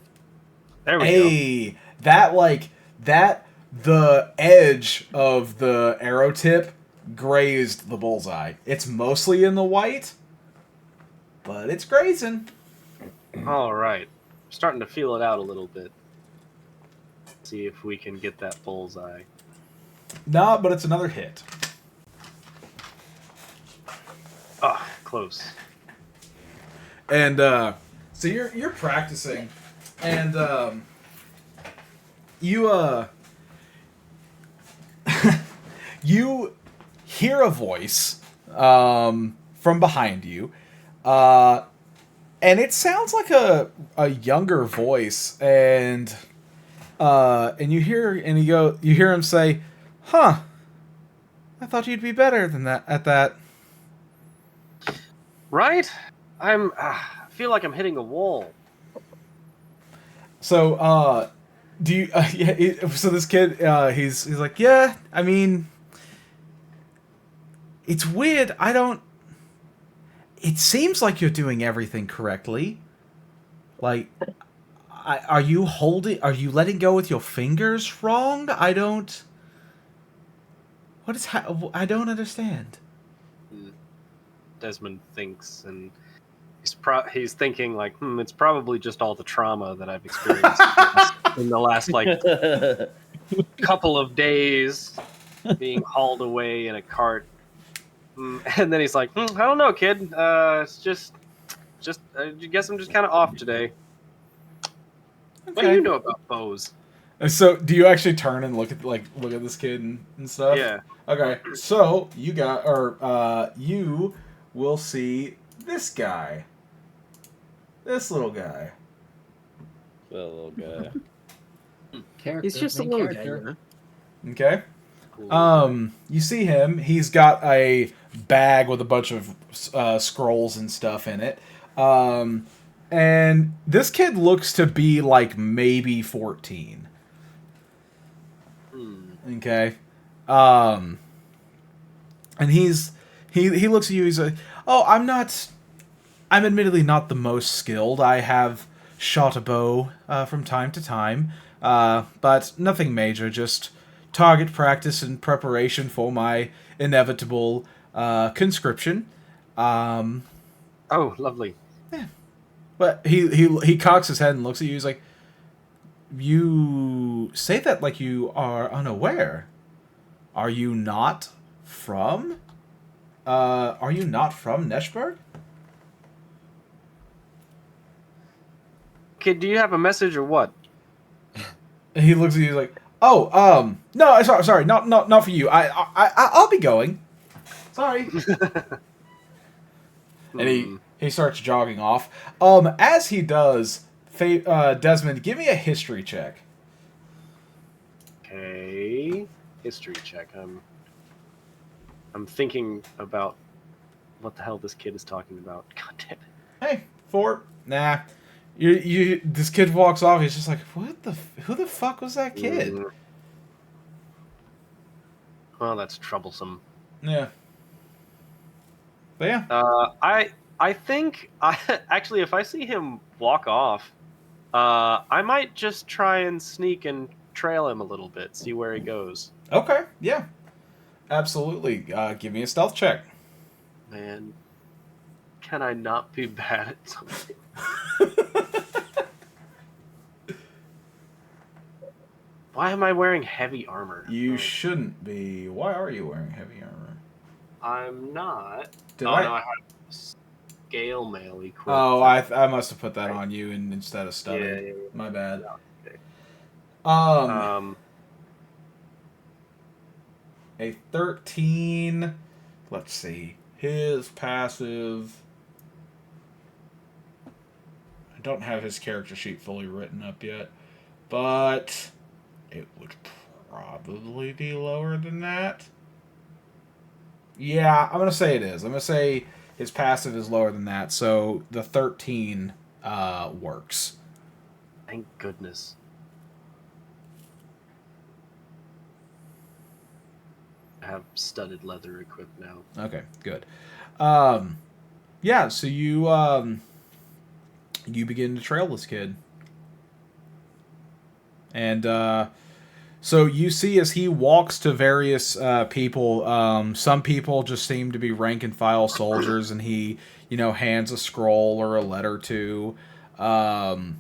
There we go. Hey, the edge of the arrow tip grazed the bullseye. It's mostly in the white, but it's grazing. All right. I'm starting to feel it out a little bit. See if we can get that bullseye. Nah, but it's another hit. Ah, close. And so you're practicing, and you you hear a voice from behind you, and it sounds like a younger voice, and you hear him say, "Huh, I thought you'd be better than that at that." Right? I feel like I'm hitting a wall. So, do you? So this kid, he's like, yeah. I mean, it's weird. It seems like you're doing everything correctly. Like, are you letting go with your fingers wrong? I don't understand. Desmond thinks, and he's thinking like, it's probably just all the trauma that I've experienced in the last couple of days being hauled away in a cart. And then he's like, I don't know, kid. It's just I guess I'm just kind of off today. Okay. What do you know about bows? So, do you actually turn and look at this kid and stuff? Yeah. Okay. So you will see this guy, this little guy. The little guy. Character. He's just a main little character. guy. Okay. Cool. You see him. He's got a bag with a bunch of scrolls and stuff in it. And this kid looks to be like maybe 14. Okay. And he looks at you. He's like, "Oh, I'm admittedly not the most skilled. I have shot a bow from time to time, but nothing major. Just target practice and preparation for my inevitable conscription." Oh, lovely. But he cocks his head and looks at you. He's like, "You say that like you are unaware. Are you not from? Are you not from Neshberg?" Kid, do you have a message or what? And he looks at you like, "Oh, no, sorry, not for you. I'll be going. Sorry." And he starts jogging off. As he does, Desmond, give me a history check. Okay, history check. I'm thinking about what the hell this kid is talking about. God damn it. Hey, 4. Nah. This kid walks off. He's just like, who the fuck was that kid? Well, that's troublesome. Yeah. But yeah. I think actually, if I see him walk off, I might just try and sneak and trail him a little bit, see where he goes. Okay. Yeah. Absolutely. Give me a stealth check. Man, can I not be bad at something? Why am I wearing heavy armor? You shouldn't be. Why are you wearing heavy armor? I'm not. Did No, I have scale mail equipped. Oh, I must have put that on you instead of studded. Yeah. My bad. No, okay. A 13. Let's see. His passive. I don't have his character sheet fully written up yet, but it would probably be lower than that. Yeah, I'm going to say it is. I'm going to say his passive is lower than that, so the 13 works. Thank goodness. I have studded leather equipped now. Okay, good. Yeah, so you begin to trail this kid. And so you see as he walks to various people, some people just seem to be rank and file soldiers, and he, hands a scroll or a letter to. Do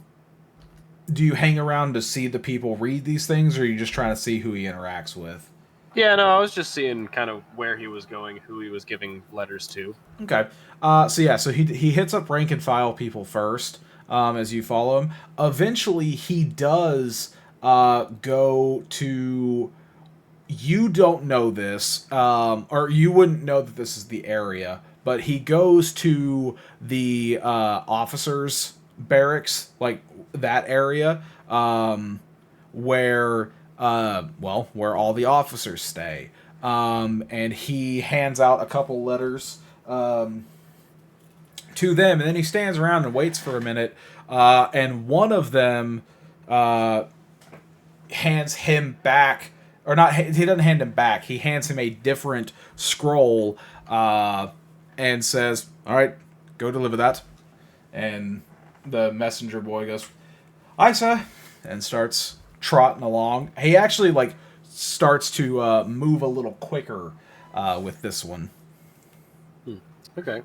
you hang around to see the people read these things, or are you just trying to see who he interacts with? Yeah, no, I was just seeing kind of where he was going, who he was giving letters to. Okay. So he hits up rank and file people first, as you follow him. Eventually, he does go to. You don't know this, or you wouldn't know that this is the area, but he goes to the officers' barracks, like that area, where all the officers stay. And he hands out a couple letters to them, and then he stands around and waits for a minute, and one of them hands him back, or not, he doesn't hand him back, he hands him a different scroll, and says, "All right, go deliver that." And the messenger boy goes, "Aye, sir," and starts trotting along. He actually, starts to move a little quicker with this one. Okay.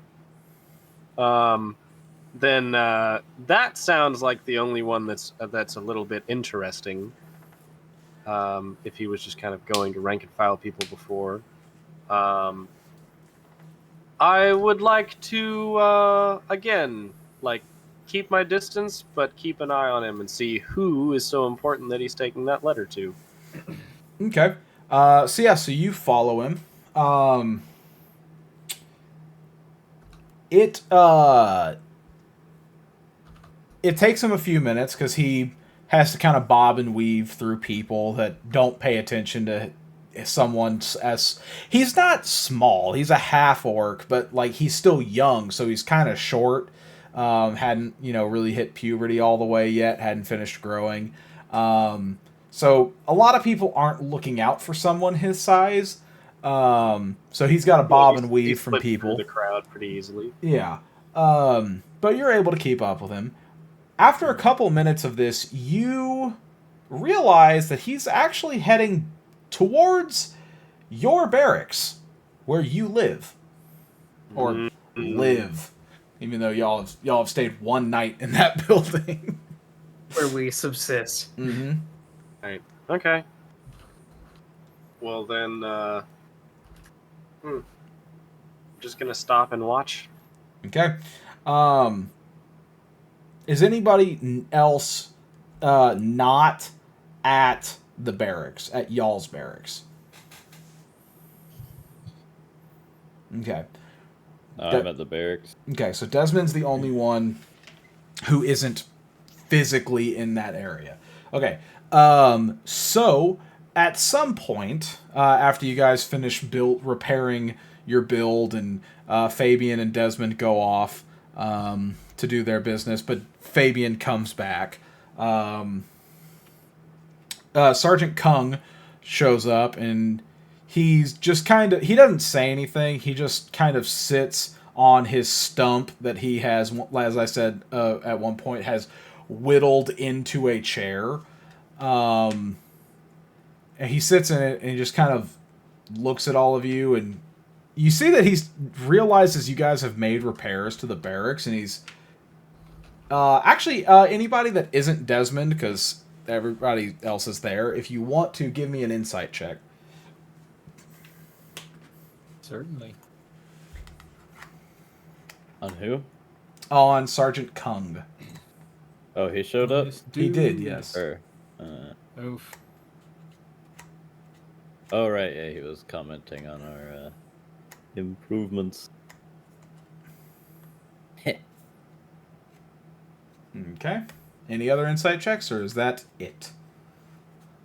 Then that sounds like the only one that's a little bit interesting. if he was just kind of going to rank and file people before. I would like to, again, like, keep my distance, but keep an eye on him and see who is so important that he's taking that letter to. Okay. So you follow him. It takes him a few minutes because he has to kind of bob and weave through people that don't pay attention to someone as he's not small. He's a half orc, but like he's still young, so he's kind of short. Hadn't really hit puberty all the way yet. Hadn't finished growing. So a lot of people aren't looking out for someone his size. So he's got to bob and weave from people. Through the crowd pretty easily. Yeah. But you're able to keep up with him. After a couple minutes of this, you realize that he's actually heading towards your barracks, where you live, or live, even though y'all have stayed one night in that building, where we subsist. Mm-hmm. Right. Okay. Well then, just gonna stop and watch. Okay. Is anybody else not at the barracks, at y'all's barracks? Okay. I'm at the barracks. Okay, so Desmond's the only one who isn't physically in that area. Okay. So at some point, after you guys finish repairing your build, and Fabian and Desmond go off to do their business, but Fabian comes back. Sergeant Kung shows up, and he's just he doesn't say anything. He just kind of sits on his stump that he has, as I said, at one point, has whittled into a chair. And he sits in it, and he just kind of looks at all of you, and you see that he's realizes you guys have made repairs to the barracks, and he's anybody that isn't Desmond, because everybody else is there, if you want to give me an insight check. Certainly. On who? On Sergeant Kung. Oh, he showed up? He did, yes. Oof. Oh, right, yeah, he was commenting on our improvements. Okay. Any other insight checks, or is that it?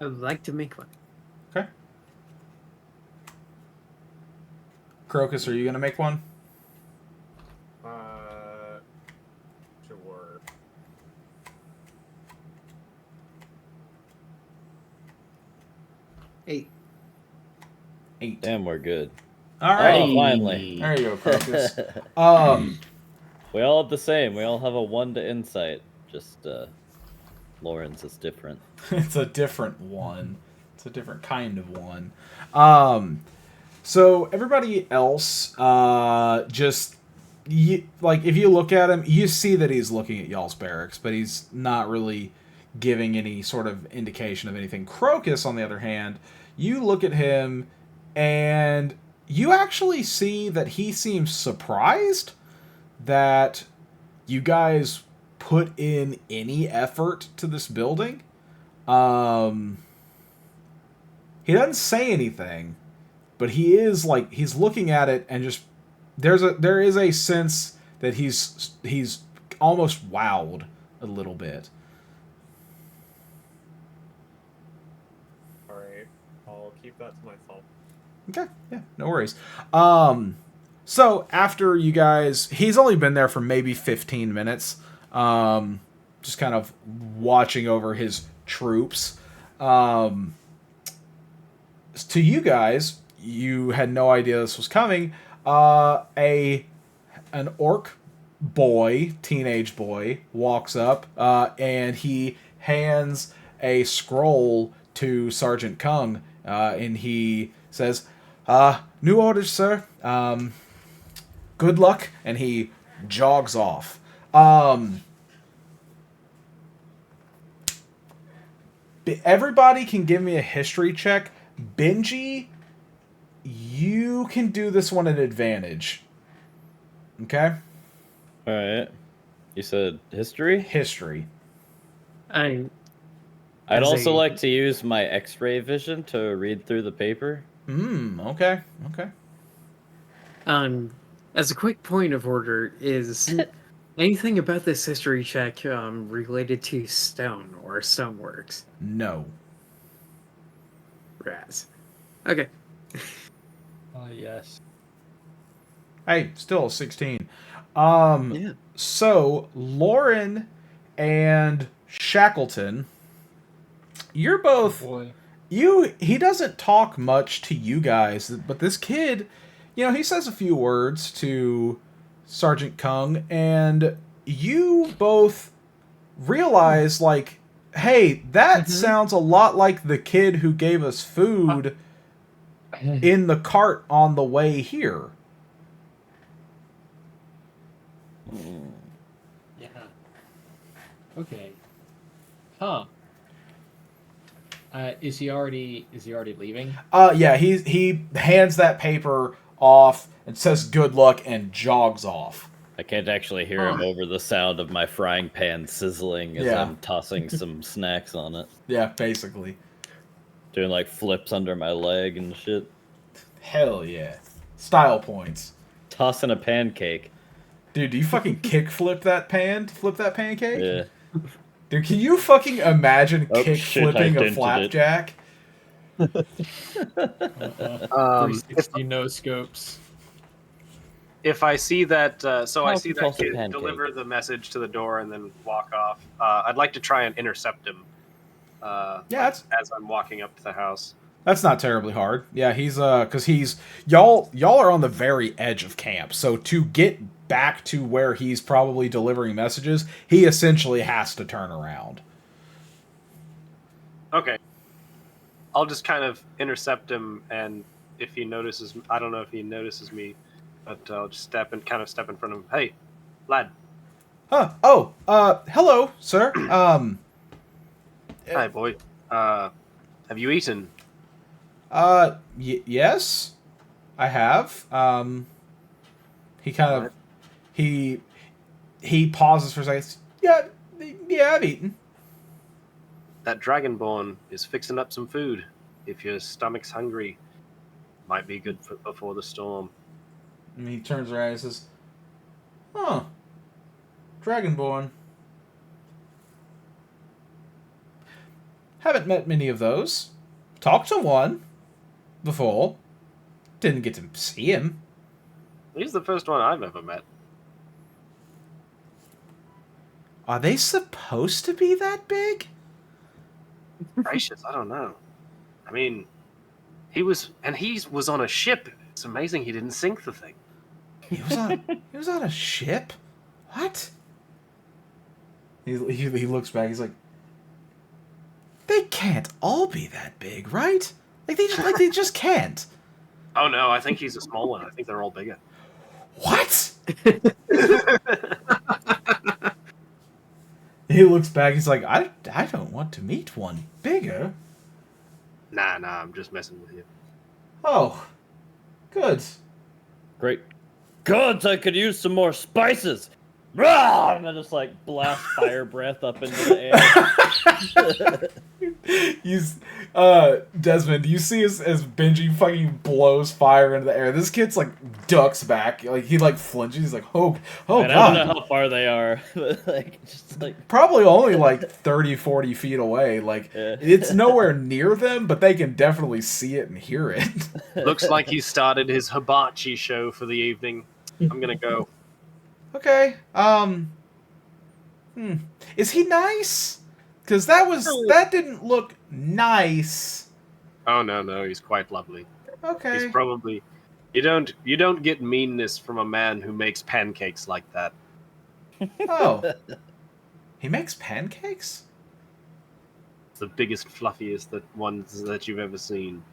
I would like to make one. Okay. Crocus, are you going to make one? Sure. Eight. Damn, we're good. All right. Oh, finally. There you go, Crocus. We all have the same. We all have a 1 to insight. Just Lawrence is different. It's a different one. It's a different kind of one. So everybody else, if you look at him, you see that he's looking at y'all's barracks, but he's not really giving any sort of indication of anything. Crocus, on the other hand, you look at him, and you actually see that he seems surprised that you guys put in any effort to this building. He doesn't say anything, but he is he's looking at it, and just there is a sense that he's almost wowed a little bit. Alright, I'll keep that to myself. Okay, yeah, no worries. So after you guys, he's only been there for maybe 15 minutes, just kind of watching over his troops. To you guys, you had no idea this was coming. An orc boy, teenage boy, walks up, and he hands a scroll to Sergeant Kung, and he says, "New orders, sir. Good luck," and he jogs off. everybody can give me a history check. Benji, you can do this one at advantage. Okay? Alright. You said history? History. I'd also like to use my X-ray vision to read through the paper. Okay. As a quick point of order, is anything about this history check related to stone or stoneworks? No. Raz. Okay. Yes. Hey, still a 16. Yeah. So, Lauren and Shackleton, you're both... Boy. He doesn't talk much to you guys, but this kid, he says a few words to Sergeant Kung, and you both realize, like, hey, that sounds a lot like the kid who gave us food in the cart on the way here. Yeah. Okay. Huh. Is he already leaving? Yeah, he hands that paper off and says good luck and jogs off. I can't actually hear him over the sound of my frying pan sizzling as I'm tossing some snacks on it. Yeah, basically. Doing like flips under my leg and shit. Hell yeah. Style points. Tossing a pancake. Dude, do you fucking flip that pancake? Yeah. Dude, can you fucking imagine flipping a flapjack? 360 no scopes. If I see that, I see that toss a kid pancake? deliver the message to the door and then walk off. I'd like to try and intercept him. As I'm walking up to the house. That's not terribly hard. Yeah, he's because y'all are on the very edge of camp. So to get back to where he's probably delivering messages, he essentially has to turn around. Okay. I'll just kind of intercept him, and if he notices, I don't know if he notices me, but I'll just step in front of him. Hey, lad. Huh? Oh, hello, sir. Hi, boy. Have you eaten? Yes, I have. He kind of, he pauses for a second. Yeah, I've eaten. That Dragonborn is fixing up some food. If your stomach's hungry, might be good before the storm. And he turns around and says, "Huh, Dragonborn. Haven't met many of those. Talked to one before. Didn't get to see him. He's the first one I've ever met. Are they supposed to be that big?" Gracious, I don't know. I mean, he was on a ship. It's amazing he didn't sink the thing. He was on a ship? What? He looks back, he's like, they can't all be that big, right? They just can't. Oh no, I think he's a small one. I think they're all bigger. What? He looks back, he's like, I don't want to meet one bigger. Nah, I'm just messing with you. Oh, good. Great. Gods, I could use some more spices. Rah! And I just like blast fire breath up into the air. Desmond, you see as Benji fucking blows fire into the air. This kid's like ducks back, like he like flinches. He's like, oh God. I don't know how far they are, but just probably only like 30-40 feet away. Like it's nowhere near them, but they can definitely see it and hear it. Looks like he started his hibachi show for the evening. I'm gonna go. Okay. Is he nice? Because that didn't look nice. Oh no, he's quite lovely. Okay. He's probably you don't get meanness from a man who makes pancakes like that. Oh. He makes pancakes? The biggest, fluffiest ones that you've ever seen.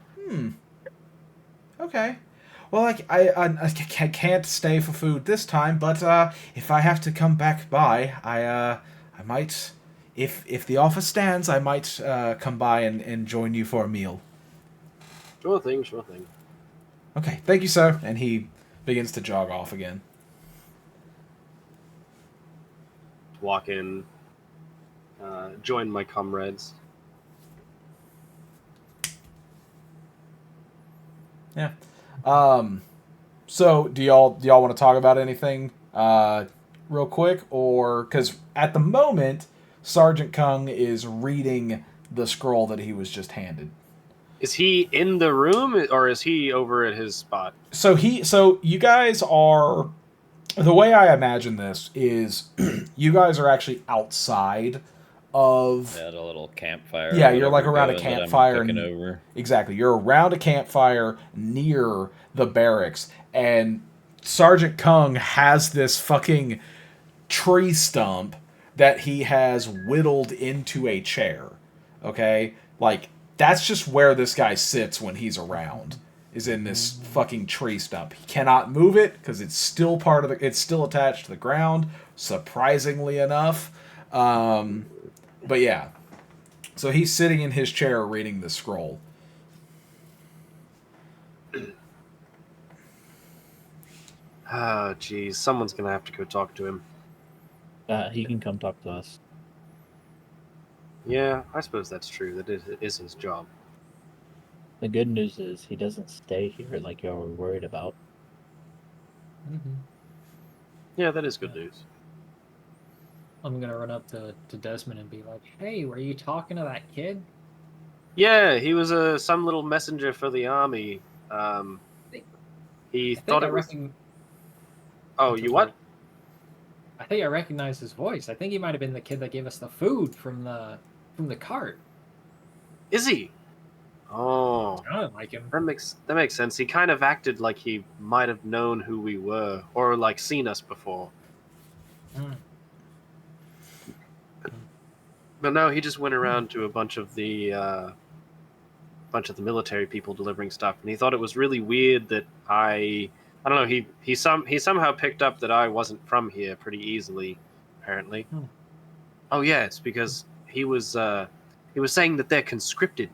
Okay. Well, I can't stay for food this time, but if I have to come back by, I might if the offer stands, I might come by and join you for a meal. Sure thing, sure thing. Okay, thank you, sir. And he begins to jog off again. Walk in, join my comrades. Yeah. So do y'all want to talk about anything real quick, or because at the moment Sergeant Kung is reading the scroll that he was just handed. Is he in the room or is he over at his spot? So you guys are, the way I imagine this is you guys are actually outside of the little campfire. Yeah, you're like around a campfire. Exactly. You're around a campfire near the barracks, and Sergeant Kung has this fucking tree stump that he has whittled into a chair. Okay? Like, that's just where this guy sits when he's around, is in this fucking tree stump. He cannot move it because it's still it's still attached to the ground, surprisingly enough. But yeah. So he's sitting in his chair reading the scroll. Oh, geez. Someone's going to have to go talk to him. He can come talk to us. Yeah, I suppose that's true. That is his job. The good news is he doesn't stay here like y'all were worried about. Mm-hmm. Yeah, that is good news. I'm going to run up to Desmond and be like, hey, were you talking to that kid? Yeah, he was some little messenger for the army. He thought it was... Oh, you what? I think I recognize his voice. I think he might have been the kid that gave us the food from the cart. Is he? Oh, I don't like him. That makes sense. He kind of acted like he might have known who we were, or like seen us before. But no, he just went around to a bunch of the military people delivering stuff, and he thought it was really weird that I don't know. He somehow picked up that I wasn't from here pretty easily, apparently. Oh yeah, it's because he was saying that they're conscripted.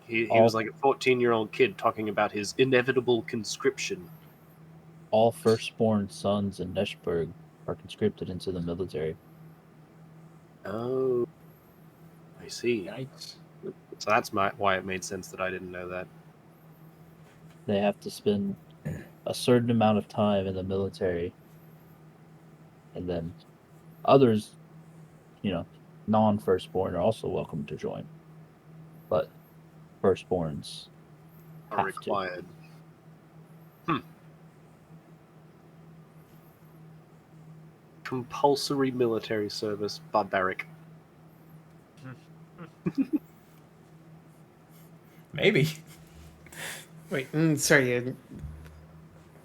He was like a 14-year-old kid talking about his inevitable conscription. All firstborn sons in Neshburg are conscripted into the military. Oh, I see. Yikes. So that's why it made sense that I didn't know that. They have to spend a certain amount of time in the military, and then others, non-firstborn are also welcome to join, but firstborns are required. Compulsory military service, barbaric. Maybe. Wait, sorry, I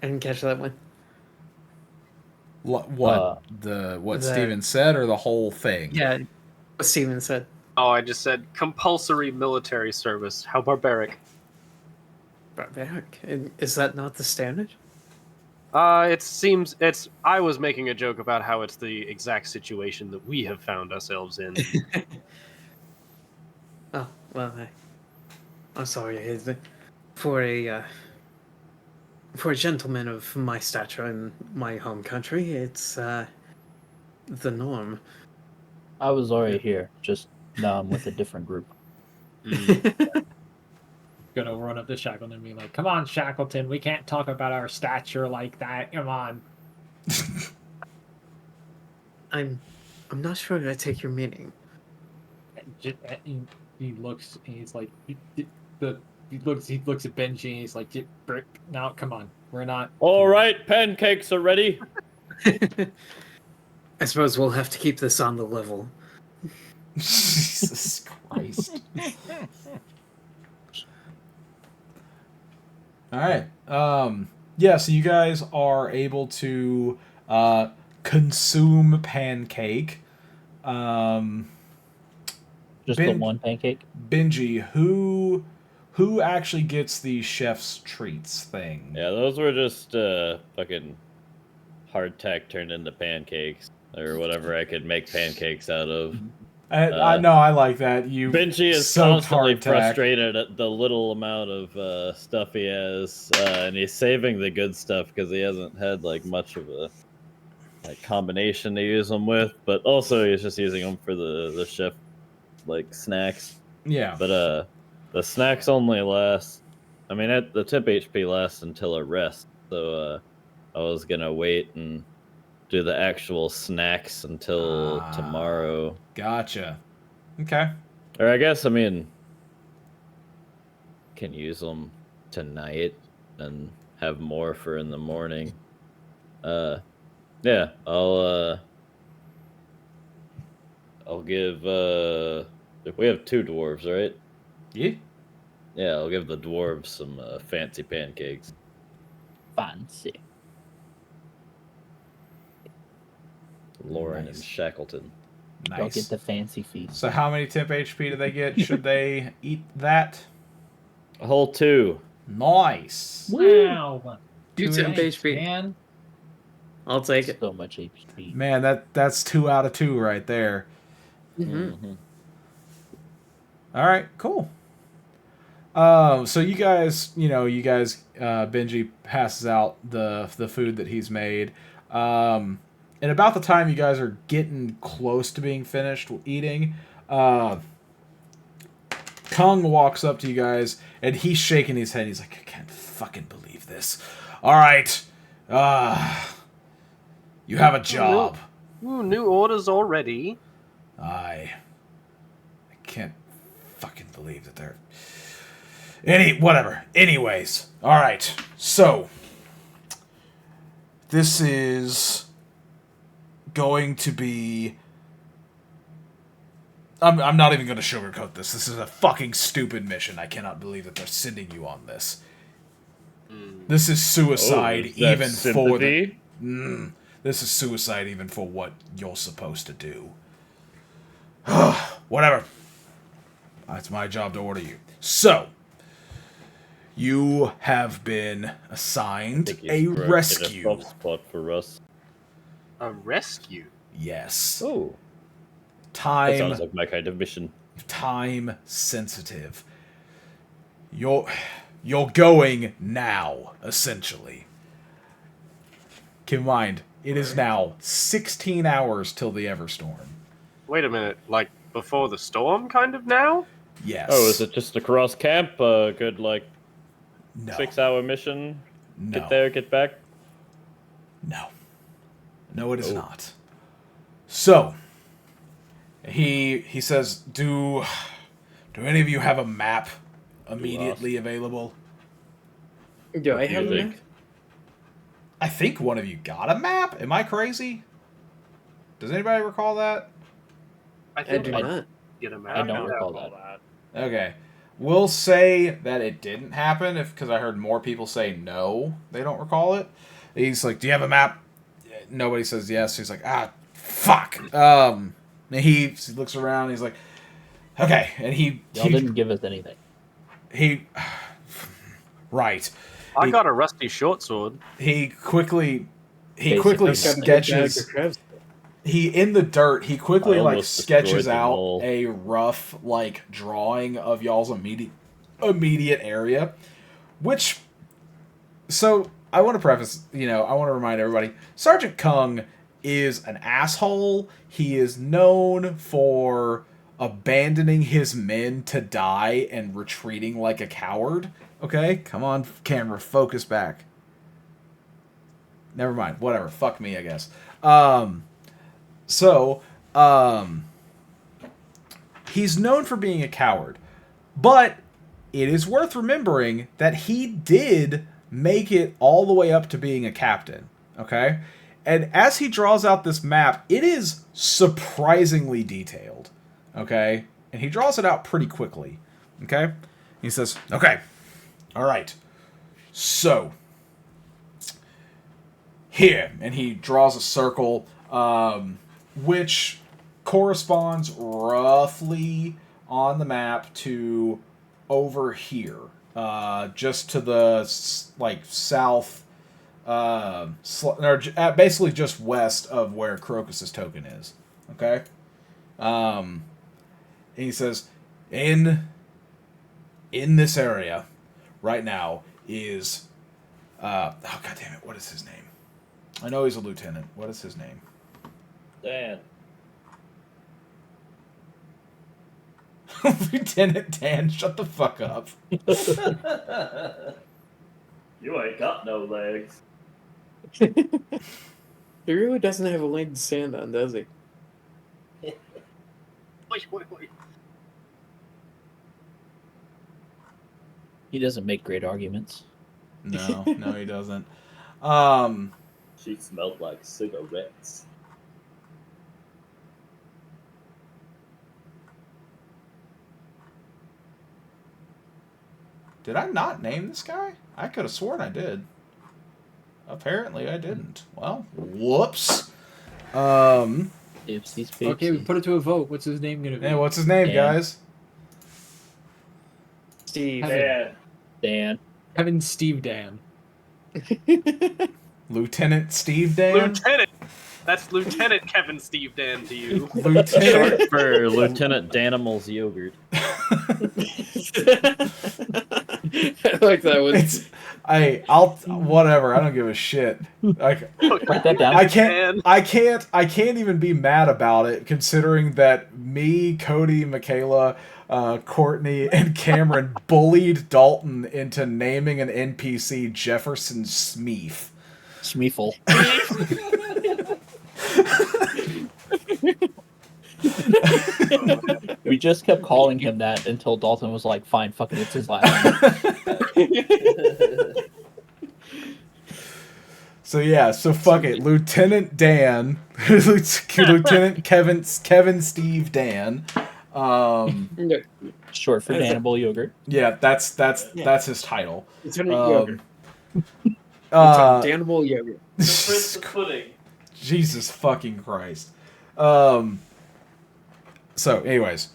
didn't catch that one. What Steven said, or the whole thing? Yeah, what Steven said. Oh, I just said compulsory military service. How barbaric. Barbaric? Is that not the standard? It seems it's... I was making a joke about how it's the exact situation that we have found ourselves in. Oh, well, I'm sorry. For a gentleman of my stature in my home country, it's the norm. I was already here, just now I'm with a different group. Gonna run up to Shackleton and be like, come on, Shackleton, we can't talk about our stature like that. Come on. I'm not sure I take your meaning. He looks and he's like he looks at Benji and he's like, Brick, now come on. We're not... All right, pancakes are ready. I suppose we'll have to keep this on the level. Jesus Christ. All right. Yeah, so you guys are able to consume pancake. Just the one pancake? Benji, who actually gets the chef's treats thing? Yeah, those were just fucking hardtack turned into pancakes. or whatever I could make pancakes out of. I know, I like that. You Benji is soaked constantly hardtack. frustrated at the little amount of stuff he has, and he's saving the good stuff because he hasn't had like much of a combination to use them with. But also, he's just using them for the chef like snacks. Yeah. But the snacks only last. I mean, the temp HP lasts until a rest. So I was gonna wait and do the actual snacks until tomorrow. Gotcha. Okay. Or I guess, I mean, can use them tonight and have more for in the morning. Yeah, I'll give if we have 2 dwarves, right? Yeah. Yeah, I'll give the dwarves some fancy pancakes. Fancy. Lauren Nice. and Shackleton. Go Nice. get the fancy feast. So how many temp HP do they get? Should they eat that? A whole 2. Nice. Wow. 2 temp HP. Man. I'll take it. So much HP. Man, that's 2 out of 2 right there. Mm-hmm. All right, cool. So you guys, Benji passes out the food that he's made. And about the time you guys are getting close to being finished eating, Kung walks up to you guys and he's shaking his head. He's like, I can't fucking believe this. All right. You have a job. Ooh, new orders already. I can't fucking believe that they're... Whatever. Anyways. Alright. So. This is going to be... I'm not even going to sugarcoat this. This is a fucking stupid mission. I cannot believe that they're sending you on this. This is suicide even for the... This is suicide even for what you're supposed to do. Whatever. It's my job to order you. So, you have been assigned a rescue. A spot for us. A rescue? Yes. Oh. That Time. sounds like my kind of mission. Time sensitive. You're going now, essentially. Keep in mind, it is now 16 hours till the Everstorm. Wait a minute, like before the storm kind of now? Yes. Oh, is it just across camp? A good, like, No. 6-hour mission? No. Get there, get back? No. No, it is not. So, he says, do any of you have a map immediately available? Do I have you a think? map? I think one of you got a map. Am I crazy? Does anybody recall that? I I think do I not. get a map. I don't now. recall that. Okay. We'll say that it didn't happen because I heard more people say no, they don't recall it. He's like, do you have a map? Nobody says yes. He's like, fuck. And he looks around. He's like, okay. And Y'all didn't give us anything. Right. I got a rusty short sword. He quickly Basically. sketches. In the dirt, he quickly I like almost sketches destroyed them out all. a rough like drawing of y'all's immediate area, which. So I want to preface, I want to remind everybody, Sergeant Kung is an asshole. He is known for abandoning his men to die and retreating like a coward. Okay, come on, camera, focus back. Never mind. Whatever. Fuck me, I guess. He's known for being a coward, but it is worth remembering that he did make it all the way up to being a captain, okay? And as he draws out this map, it is surprisingly detailed, okay? And he draws it out pretty quickly, okay? He says, okay, all right, so, here, and he draws a circle, which corresponds roughly on the map to over here, just to the south basically just west of where Crocus's token is. Okay. And he says, in this area, right now is, oh god damn it, what is his name? I know he's a lieutenant. What is his name? Dan. Lieutenant Dan, shut the fuck up. You ain't got no legs. He really doesn't have a leg to stand on, does he? Wait. He doesn't make great arguments. No, he doesn't. She smelled like cigarettes. Did I not name this guy? I could have sworn I did. Apparently I didn't. Well, whoops. Oopsies, Okay, we poopsies. put it to a vote. What's his name gonna be? Hey, what's his name, Dan. guys? Steve. Kevin. Dan. Kevin Steve Dan. Lieutenant Steve Dan? Lieutenant. That's Lieutenant Kevin Steve Dan to you. Lieutenant. Short for Lieutenant Danimals Yogurt. I like that one. I'll whatever. I don't give a shit. Write that down. I can't even be mad about it, considering that me, Cody, Michaela, Courtney, and Cameron bullied Dalton into naming an NPC Jefferson Smeef. Schmeeful. We just kept calling him that until Dalton was like, fine, fuck it, it's his last name. So yeah, so fuck it. Lieutenant Dan. Lieutenant Kevin Steve Dan. Short for Danable Yogurt. Yeah, that's his title. Lieutenant Yogurt. Lieutenant Danable Yogurt. Prince of Pudding. Jesus fucking Christ. So, anyways,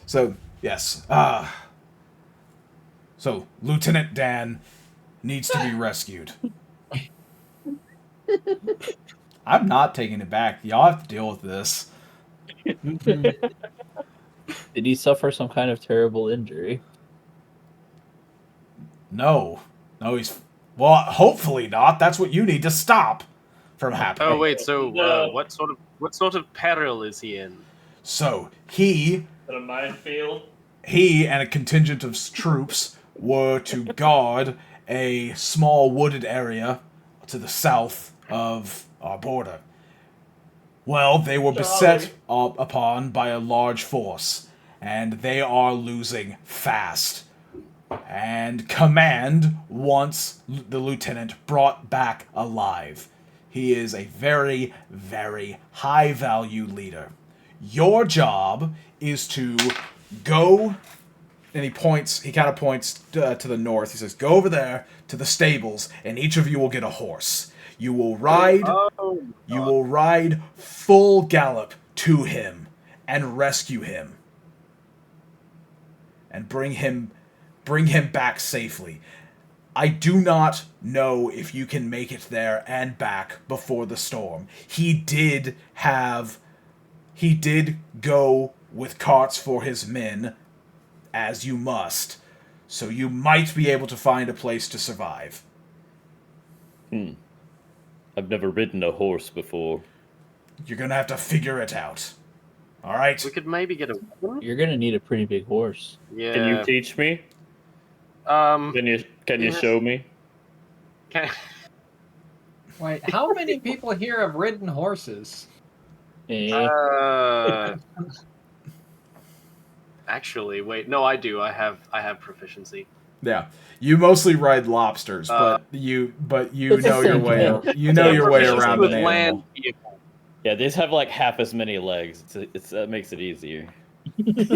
yes. So, Lieutenant Dan needs to be rescued. I'm not taking it back. Y'all have to deal with this. Did he suffer some kind of terrible injury? No, he's well. Hopefully not. That's what you need to stop from happening. Oh wait, so No. what sort of peril is he in? So he In a minefield. and a contingent of troops were to guard a small wooded area to the south of our border. Well, they were beset upon by a large force, and they are losing fast. And command wants the lieutenant brought back alive. He is a very, very high-value leader. Your job is to go, and he kind of points to the north. He says, go over there to the stables, and each of you will get a horse. You will ride full gallop to him and rescue him and bring him back safely. I do not know if you can make it there and back before the storm. He did go with carts for his men, as you must, so you might be able to find a place to survive. I've never ridden a horse before. You're gonna have to figure it out. All right? We could maybe get a weapon. You're gonna need a pretty big horse. Yeah. Can you teach me? Can you yes. show me? Can... Wait, how many people here have ridden horses? Actually, wait. No, I do. I have proficiency. Yeah. You mostly ride lobsters, but you know your way. You know your way around with an land animal. vehicle. Yeah, these have like half as many legs. That makes it easier. It's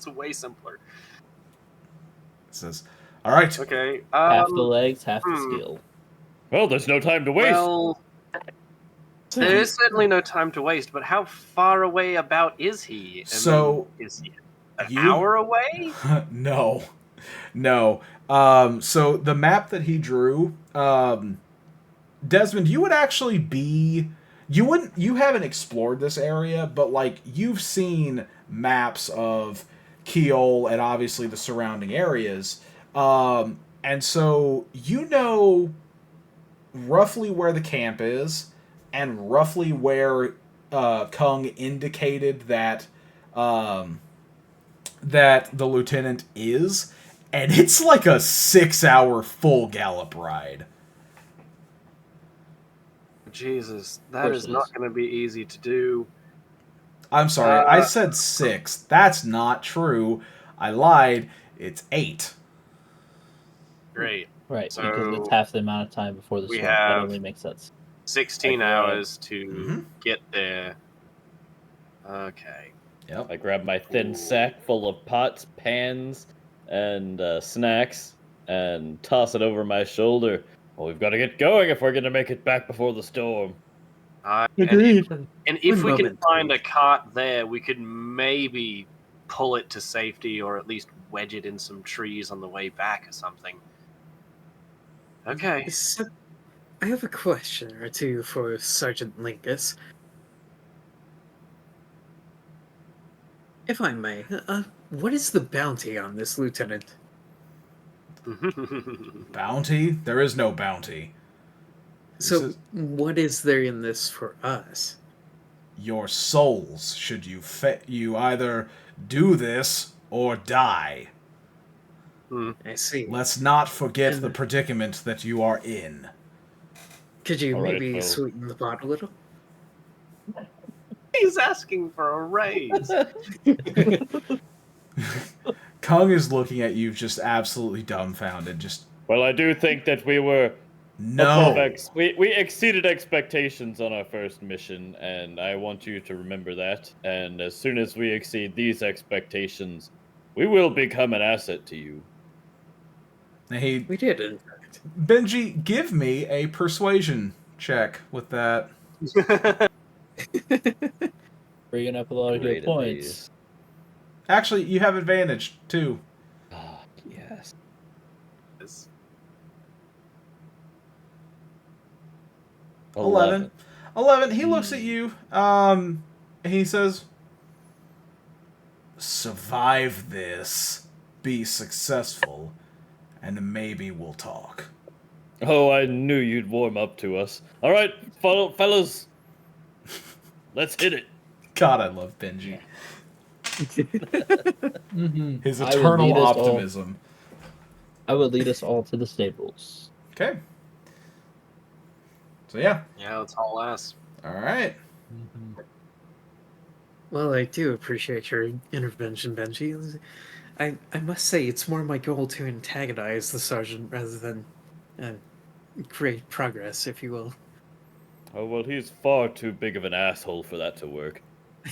way simpler. It says, "All right, Okay. Half the legs, half the skill. Well, there's no time to waste. Well, there is certainly no time to waste. But how far away about is he? So, is he an hour away? no, No. So the map that he drew, Desmond, you would actually be. You haven't explored this area, but like you've seen maps of Keol and obviously the surrounding areas, and so you know roughly where the camp is, and roughly where Kung indicated um, that the lieutenant is, and it's like a 6-hour full gallop ride. Jesus, that is not going to be easy to do. I'm sorry, I said 6. That's not true. I lied. It's 8. Great. Right, So because it's half the amount of time before the we storm. That have only makes sense. 16 hours to get there. Okay. Yep. I grab my thin sack full of pots, pans, and snacks, and toss it over my shoulder. Well, we've got to get going if we're going to make it back before the storm. Agreed. And if we can Moment, find a please. cart there, we could maybe pull it to safety or at least wedge it in some trees on the way back or something. Okay. So, I have a question or two for Sergeant Linkus. If I may, what is the bounty on this lieutenant? Bounty? There is no bounty. So, what is there in this for us? Your souls, should you either do this or die. I see. Let's not forget And- the predicament that you are in. Could you All right, maybe well. sweeten the pot a little? He's asking for a raise. Kung is looking at you just absolutely dumbfounded. Just, Well, I do think that we were no. we exceeded expectations on our first mission, and I want you to remember that. And as soon as we exceed these expectations, we will become an asset to you. Hey, We did, in fact. Benji, give me a persuasion check with that. Bringing up a lot of good Great points. Actually, you have advantage, too. Ah, yes. 11. 11. He looks at you, and he says, survive this, be successful, and maybe we'll talk. Oh, I knew you'd warm up to us. All right, fellas, let's hit it. God, I love Benji. His I would eternal lead us all- optimism. I would lead us all to the stables. Okay. So, yeah. Yeah, let's haul ass. All right. Well, I do appreciate your intervention, Benji. I must say, it's more my goal to antagonize the sergeant rather than create progress, if you will. Oh, well, he's far too big of an asshole for that to work.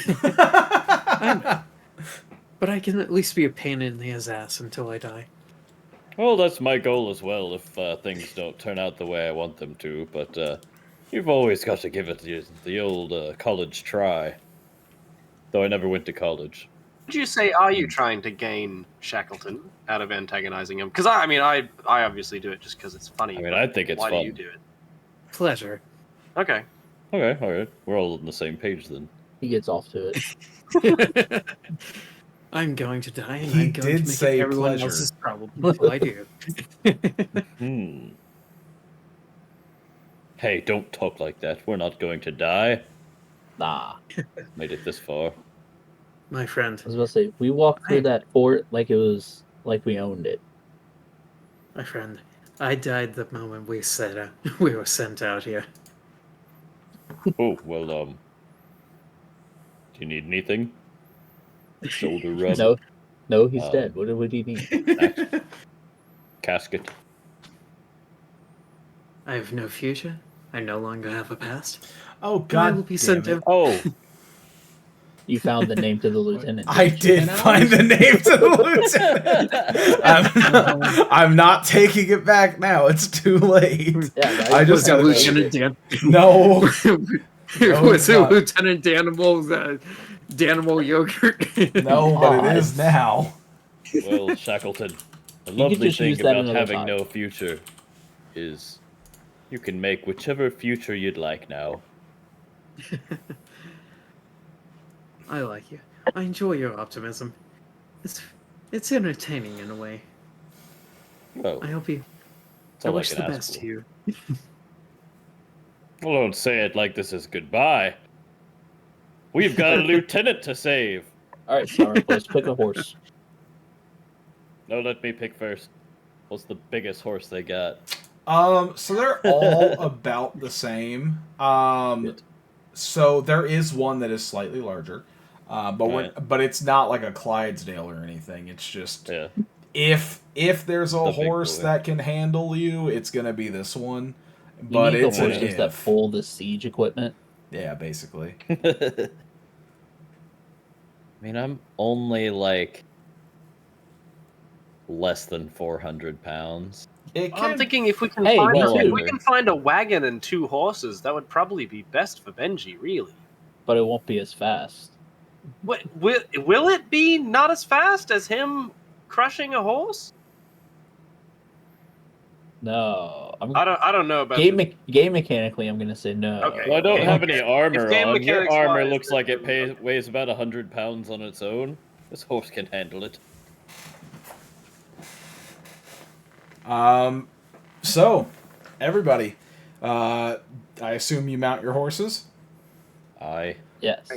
I know. But I can at least be a pain in his ass until I die. Well, that's my goal as well, if things don't turn out the way I want them to, but you've always got to give it the old college try. Though I never went to college. Would you say, are you trying to gain Shackleton out of antagonizing him? Because I obviously do it just because it's funny. I mean, I think it's why fun. do you do it? Pleasure. Okay. Okay, alright. We're all on the same page then. He gets off to it. I'm going to die, and He I'm going did to make say it everyone pleasure. else's problem until I do. Hey, don't talk like that. We're not going to die. Nah. Made it this far. My friend, I was about to say, we walked through that fort like it was like we owned it. my friend, I died the moment we were sent out here. Oh, well, do you need anything? Shoulder rub? No, he's dead. What do you need? Casket? I have no future. I no longer have a past. Oh, I will God be damn sent it. out. Oh, You found the name to the lieutenant. I did find the name to the lieutenant. I'm not taking it back now. It's too late. Yeah, right? I just Was it gotta Lieutenant Dan? No. Was it's it not. Lieutenant Danimal's Danimal yogurt? No, but it is now. well, Shackleton. The You could lovely just thing use that about another having time. no future is you can make whichever future you'd like now. I like you. I enjoy your optimism. It's entertaining in a way. Well, I hope you. that's I all I wish can the ask best for. to you. Well, don't say it like this is goodbye. We've got a lieutenant to save. All right, Summer, let's pick a horse. No, let me pick first. What's the biggest horse they got? So they're all about the same. So there is one that is slightly larger, but it's not like a Clydesdale or anything. It's just Yeah. if there's a The big horse boy. that can handle you, it's gonna be this one. You But need the it's an horses that if. pull the siege equipment. Yeah, basically. I mean, I'm only like less than 400 pounds. I'm thinking if we can Hey, find me if too. we can find a wagon and 2 horses, that would probably be best for Benji, really. But it won't be as fast. What will it be not as fast as him crushing a horse? No, I don't know about game mechanically. I'm gonna say no. Okay. Well, I don't Game have any mechanic- armor if game on. Your mechanics armor wise, looks like it then- weighs about 100 pounds on its own. This horse can handle it. So, everybody, I assume you mount your horses. Yes,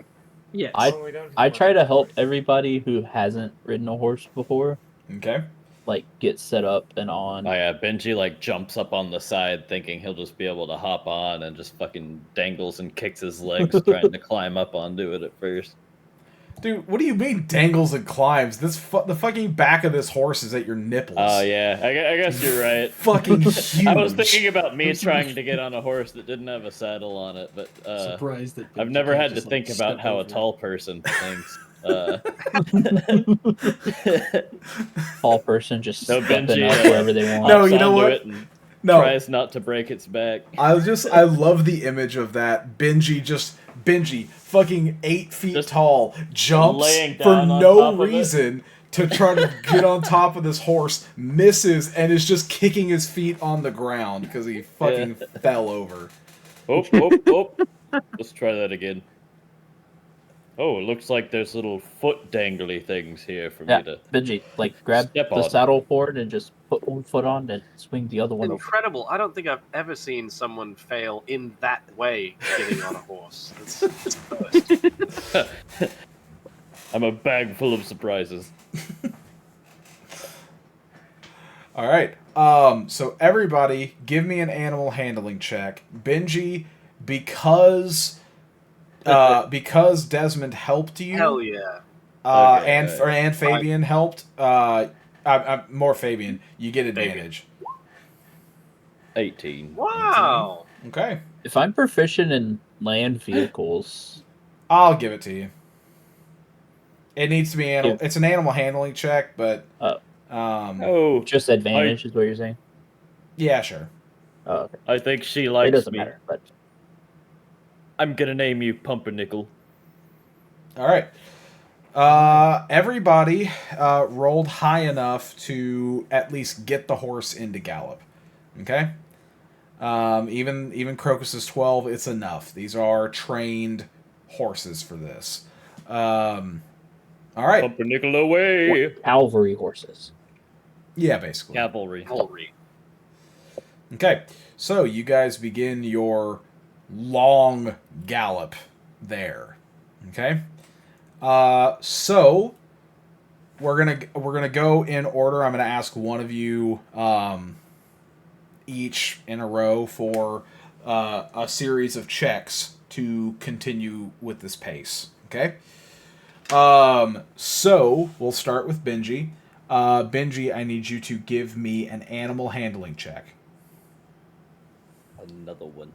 Yes. We don't I have try to much help choice. everybody who hasn't ridden a horse before, Okay. like get set up and on. Oh yeah, Benji like jumps up on the side thinking he'll just be able to hop on and just fucking dangles and kicks his legs trying to climb up onto it at first. Dude, what do you mean dangles and climbs? The fucking back of this horse is at your nipples. Oh yeah, I guess you're right. Fucking huge. I was thinking about me trying to get on a horse that didn't have a saddle on it, but Surprised that I've Benji never can't had to just, like, think about step how a over it. tall person thinks. Tall person just No, stepping Benji, up wherever they want. No, hops you know onto what? it and No, tries not to break its back. I love the image of that. Benji, fucking 8 feet Just tall, jumps laying for down on no top of it. reason to try to get on top of this horse, misses, and is just kicking his feet on the ground because he fucking fell over. Oh. Let's try that again. Oh, it looks like there's little foot dangly things here for Yeah, me to... Benji, like grab Step the on. saddle cord and just put one foot on and swing the other one over. Incredible. I don't think I've ever seen someone fail in that way getting on a horse. It's first. I'm a bag full of surprises. All right. So everybody, give me an animal handling check. Benji, because Desmond helped you. Hell yeah. Okay, and Fabian helped. More Fabian. You get advantage. 18. Wow. Okay. If I'm proficient in land vehicles, I'll give it to you. It needs to be Yeah. It's an animal handling check, but Oh, just advantage is what you're saying. yeah, sure. Oh, okay. I think she It likes doesn't me. matter. But I'm gonna name you Pumpernickel. All right. Everybody rolled high enough to at least get the horse into gallop. Okay. Even Crocus's 12, it's enough. These are trained horses for this. All right. Pumpernickel away! cavalry horses. Yeah, basically. Cavalry. Okay, so you guys begin your long gallop there. Okay, so we're gonna go in order. I'm gonna ask one of you each in a row for a series of checks to continue with this pace. Okay. So we'll start with Benji. Benji, I need you to give me an animal handling check. Another one.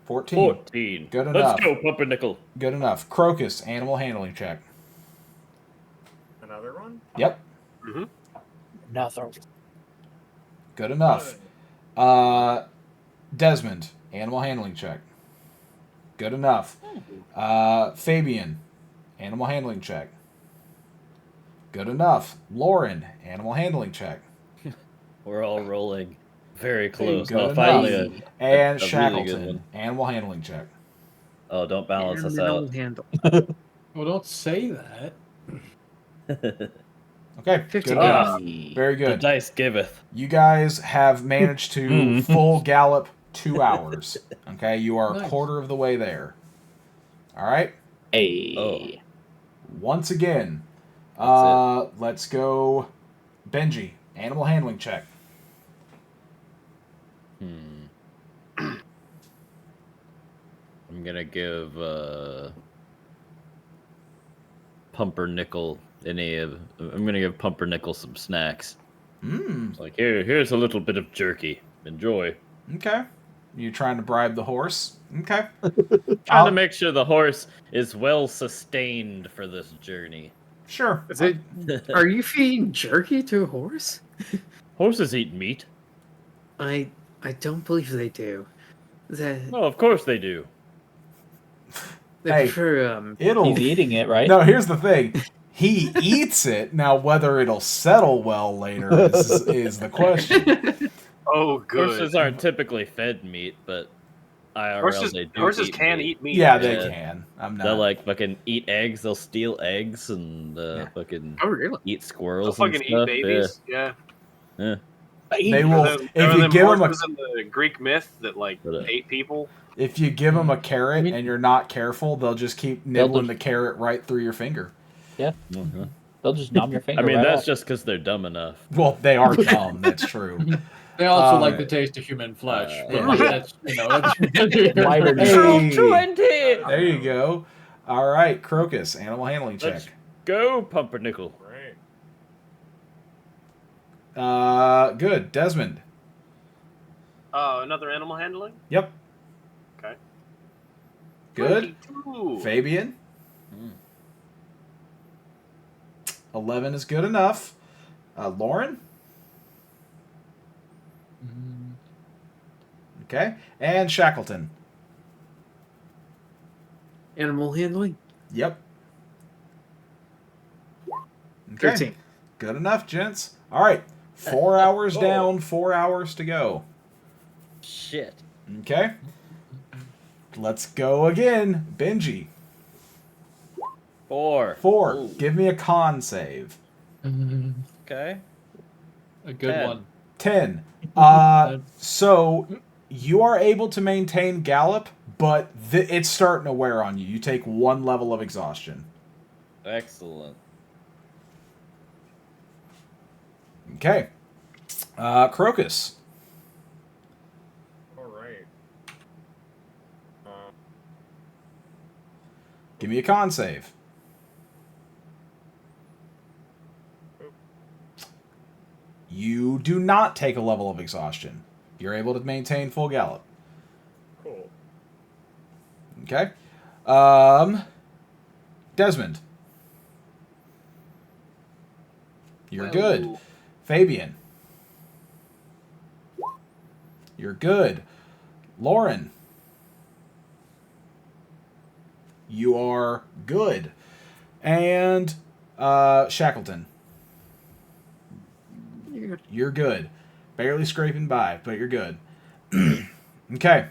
14. 14. Good enough. Let's go, Pumpernickel. Good enough. Crocus, animal handling check. Another one? Yep. Another. Good enough. Desmond, animal handling check. Good enough. Fabian, animal handling check. Good enough. Lauren, animal handling check. We're all rolling very close. Good Oh, enough. finally And a really good Shackleton, one. animal handling check. Oh, don't balance And us then out. I'll handle. Well, don't say that. Okay, 15. good enough. Hey. Very The good. dice giveth. You guys have managed to full gallop 2 hours. Okay, you are a Nice. quarter of the way there. All right. Hey. Oh. Once again, That's let's go. Benji, animal handling check. I'm gonna give Pumpernickel I'm gonna give Pumpernickel some snacks. It's like here's a little bit of jerky. Enjoy. Okay. You trying to bribe the horse? Okay. Trying to make sure the horse is well sustained for this journey. Sure. Is it? Are you feeding jerky to a horse? Horses eat meat. I don't believe they do. They Oh, of course they do. Hey, prefer It'll. He's eating it, right? No, here's the thing. He eats it. Now, whether it'll settle well later is the question. Oh, good. Horses aren't typically fed meat, but IRL they do. Horses eat can meat. eat meat. Yeah, actually. they can. I'm They'll not. like fucking eat eggs. They'll steal eggs and fucking Oh really? eat They'll squirrels fucking and eat stuff. babies. Yeah. Yeah. They will. Remember If you them give them horses in the Greek myth that like But, ate people? if you give them a carrot I mean- and you're not careful, they'll just keep They'll nibbling just- the carrot right through your finger. uh-huh. They'll just nom your finger. I mean, right that's off. just because they're dumb enough. Well, they are dumb. That's true. They also Um, like the taste of human flesh. But yeah. like, that's that's Lighter Hey. 20. There you go. All right, Crocus, animal handling check. Let's go, Pumpernickel. Great. Good. Desmond. Another animal handling. Yep. Okay. Good. 22. Fabian. 11 is good enough. Lauren. Okay. And Shackleton. Animal handling. Yep. Okay. 13. Good enough, gents. All right. 4 hours down, 4 hours to go. Shit. Okay. Let's go again. Benji. 4. 4. Ooh. Give me a con save. Okay. a good 10. one. 10. So you are able to maintain gallop, but it's starting to wear on you. You take 1 level of exhaustion. Excellent. Okay. Crocus. All right. Give me a con save. You do not take a level of exhaustion. You're able to maintain full gallop. Cool. Okay. Desmond. You're good. Whoa. Fabian. You're good. Lauren. You are good. And Shackleton. You're good. Barely scraping by, but you're good. Okay.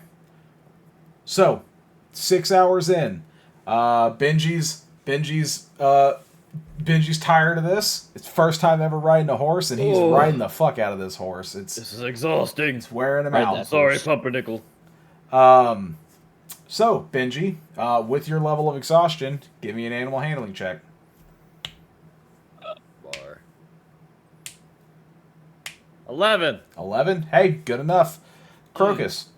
So, 6 hours in. Benji's tired of this. It's first time ever riding a horse, and he's riding the fuck out of this horse. This is exhausting. It's wearing him Ride out. that Sorry, horse. Pumpernickel. So, Benji, with your level of exhaustion, give me an animal handling check. Bar. 11. 11? Hey, good enough. Crocus.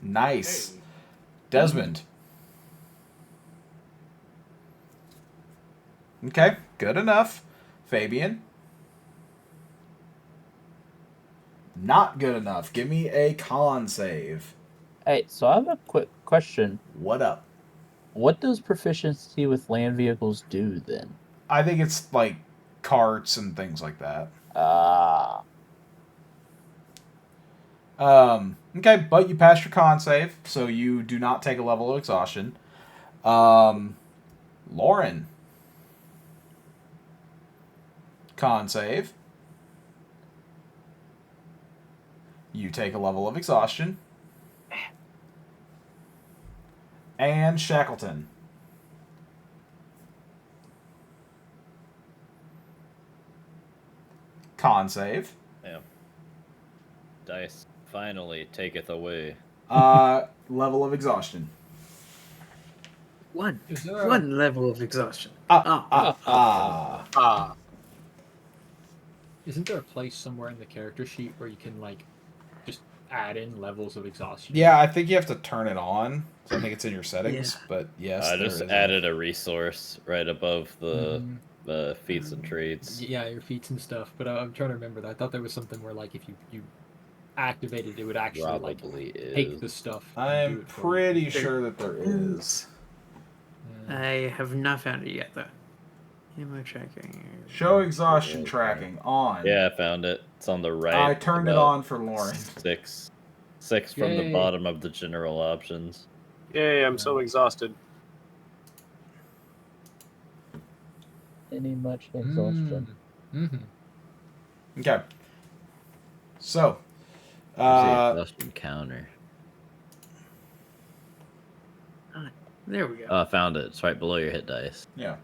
Nice. Hey. Desmond. Okay, good enough. Fabian. Not good enough. Give me a con save. Hey, so I have a quick question. What up? What does proficiency with land vehicles do then? I think it's like carts and things like that. Okay, but you passed your con save, so you do not take a level of exhaustion. Lauren. Con save. You take a level of exhaustion. And Shackleton. Con save. Yeah. Dice finally taketh away. Level of exhaustion. One. Is there a- One level of exhaustion. Isn't there a place somewhere in the character sheet where you can like just add in levels of exhaustion? Yeah, I think you have to turn it on. So I think it's in your settings, Yeah. but yes, I there just is added a resource right above Mhm. the feats and traits. Yeah, your feats and stuff. But I'm trying to remember that. I thought there was something where like if you activated, it would actually like Probably take is. the stuff. and do I'm it for you. pretty sure that there is. I have not found it yet, though. Am I checking? Show exhaustion tracking on. Yeah, I found it. It's on the right. I turned it about on for Lauren. Six from the Yay. bottom of the general options. Yay, I'm so exhausted. Any much exhaustion. Mm-hmm. Okay. So, Where's the exhaustion counter? There we go. Oh, I found it. It's right below your hit dice. yeah.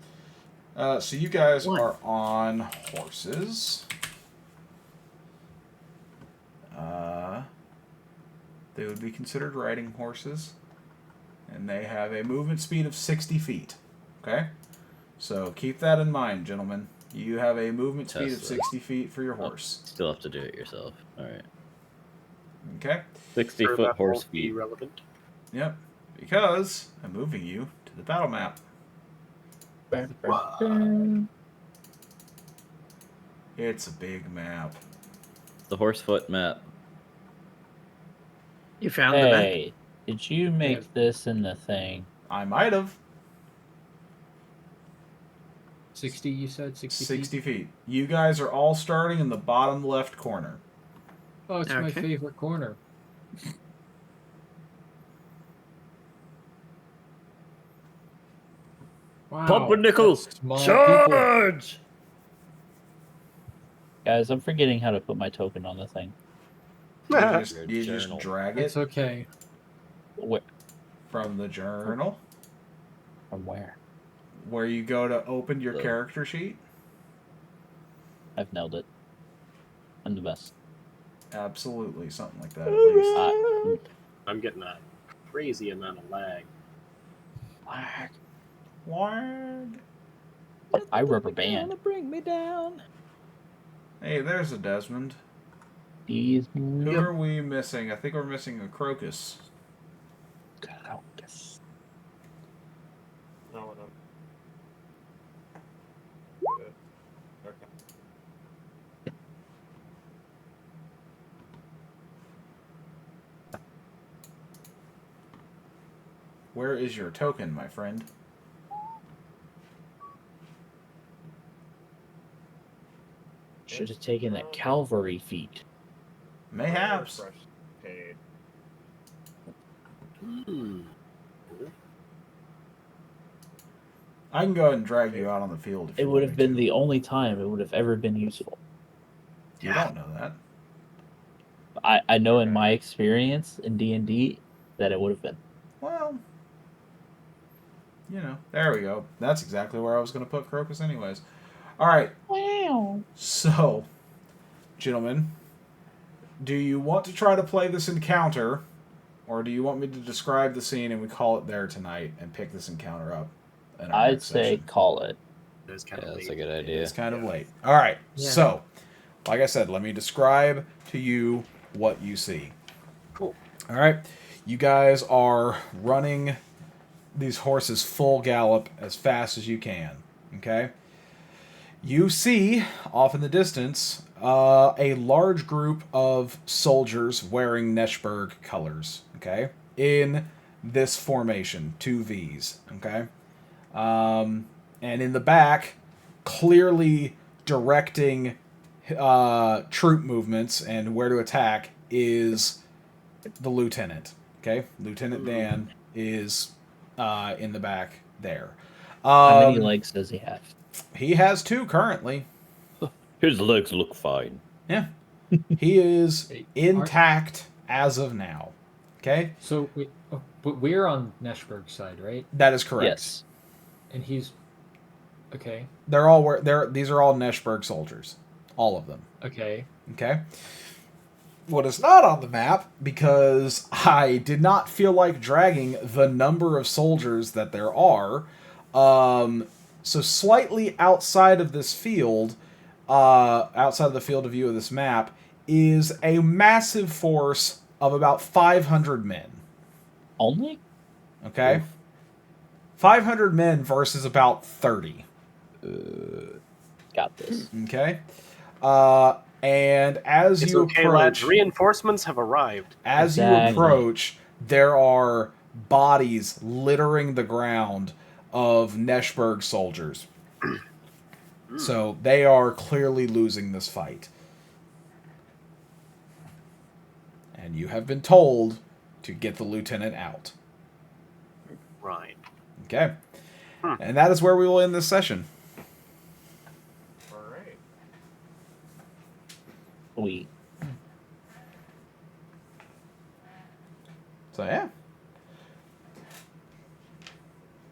So you guys One. are on horses. They would be considered riding horses. And they have a movement speed of 60 feet. Okay? So keep that in mind, gentlemen. You have a movement speed of Tesla. 60 feet for your horse. Still have to do it yourself. All right. Okay? 60-foot That horse won't be feet. relevant. Yep. Because I'm moving you to the battle map. It's a big map. The horsefoot map. You found the map? Hey, did you make Yeah. this in the thing? I might have. 60, you said 60. 60 feet. You guys are all starting in the bottom left corner. Oh, it's my Okay. favorite corner. Wow, Pumpernickel, that's small people. charge! Guys, I'm forgetting how to put my token on the thing. You just Journal. drag it It's okay. Where? from the journal From where? where you go to open your The- character sheet. I've nailed it. I'm the best. Absolutely, something like that at least. I'm getting a crazy amount of lag. Lag. I rubber band. Bring me down. Hey, there's a Desmond. These Who are we missing? I think we're missing a Crocus. No one. Good. Okay. Where is your token, my friend? Should have taken that cavalry feat. Mayhaps. Refresh page. Hmm. I can go ahead and drag you out on the field. If It you would want have me been to. the only time it would have ever been useful. You don't know that. I know in my experience in D&D that it would have been. Well, there we go. That's exactly where I was going to put Crocus anyways. All right. Wow. So, gentlemen, do you want to try to play this encounter, or do you want me to describe the scene and we call it there tonight and pick this encounter up? In our I'd next say session? call it. It's kind Yeah, of that's late. a good idea. It's kind of late. All right. Yeah. So, like I said, let me describe to you what you see. Cool. All right. You guys are running these horses full gallop as fast as you can. Okay. You see off in the distance a large group of soldiers wearing Neshberg colors. Okay. In this formation, 2 V's. Okay. And in the back, clearly directing troop movements and where to attack is the lieutenant. Okay, Lieutenant Dan is in the back there. How many legs does he have? He has 2 currently. His legs look fine. Yeah, he is Hey, intact as of now. Okay, So, but we're on Neshberg's side, right? that is correct. Yes. And he's okay. These are all Neshberg soldiers, all of them. Okay. Okay. What is not on the map, because I did not feel like dragging the number of soldiers that there are. So slightly outside of this field, outside of the field of view of this map, is a massive force of about 500 men. Only? Okay? Oof. 500 men versus about 30. Got this. Okay? And as It's you okay, lads. approach, Reinforcements have arrived. as you Exactly. approach, there are bodies littering the ground of Neshberg soldiers. So they are clearly losing this fight. And you have been told to get the lieutenant out. Right. Okay? And that is where we will end this session. All right. We. So yeah.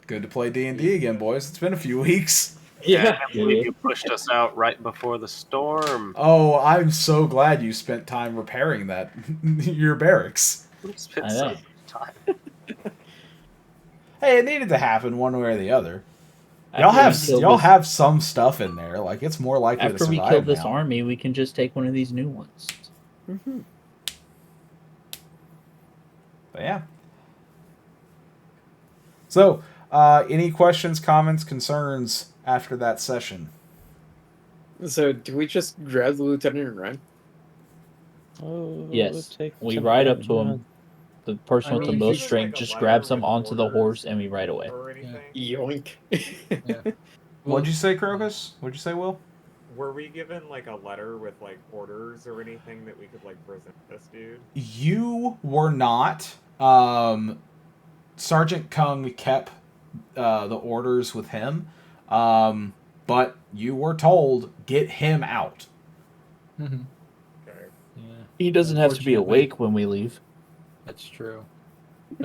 Good to play D&D again, boys. It's been a few weeks. Yeah, I can't believe you pushed us out right before the storm. Oh, I'm so glad you spent time repairing that your barracks. We spent I so know. much time. Hey, it needed to happen one way or the other. After we kill this- have some stuff in there. Like, it's more likely to After survive we kill this now. army, we can just take one of these new ones. But yeah. So, any questions, comments, concerns after that session? So, do we just grab the lieutenant and run? Oh, Yes, take we some ride up to damage. him. The person I with the mean, most even, strength like, a just letter grabs him with onto the orders horse and we ride away. Or anything? Yoink. Yeah. What'd you say, Crocus? What'd you say, Will? Were we given like a letter with like orders or anything that we could like present this dude? You were not. Sergeant Kung kept the orders with him, but you were told, get him out. Mhm. Okay. Yeah. He doesn't have to be Unfortunately. awake when we leave. That's true.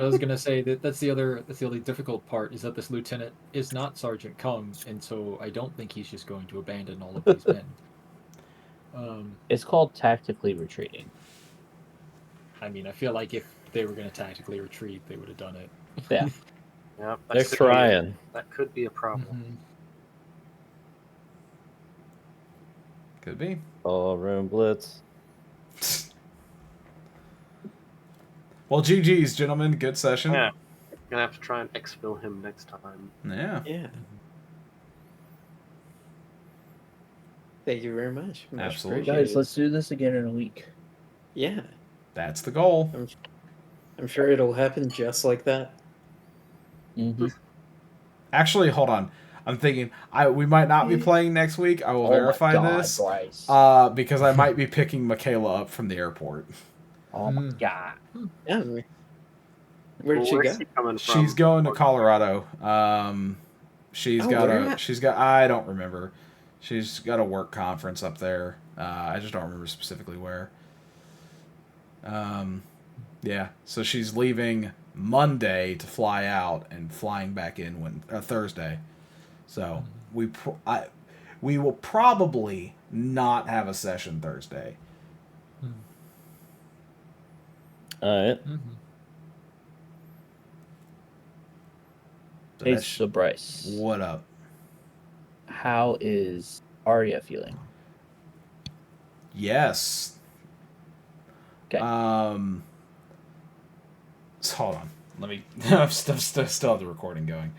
I was gonna say that's the only difficult part is that this lieutenant is not Sergeant Kung, and so I don't think he's just going to abandon all of these men. It's called tactically retreating. I mean, I feel like if they were gonna tactically retreat, they would have done it. Yeah. Yep, They're could be trying. that could be a problem. Mhm. Could be. Ballroom blitz. Well, GG's, gentlemen. Good session. Yeah. Gonna have to try and exfil him next time. Yeah. Yeah. Thank you very much. Much Absolutely. appreciated. Guys, let's do this again in a week. Yeah. That's the goal. I'm sure it'll happen just like that. Mm-hmm. Actually, hold on. I'm thinking we might not be playing next week. I will Oh my verify God, this. Bryce. Because I might be picking Michaela up from the airport. Oh my God. Yeah. Where'd she Where's go? he coming from? She's going to Colorado. She's Oh, got where a at? she's got I don't remember. She's got a work conference up there. I just don't remember specifically where. Yeah, so she's leaving Monday to fly out and flying back in Thursday. So we will probably not have a session Thursday. All right. Mhm. So Hey, that's- so Bryce, what up? how is Arya feeling? Yes. Okay. So hold on. Let me. I still have the recording going.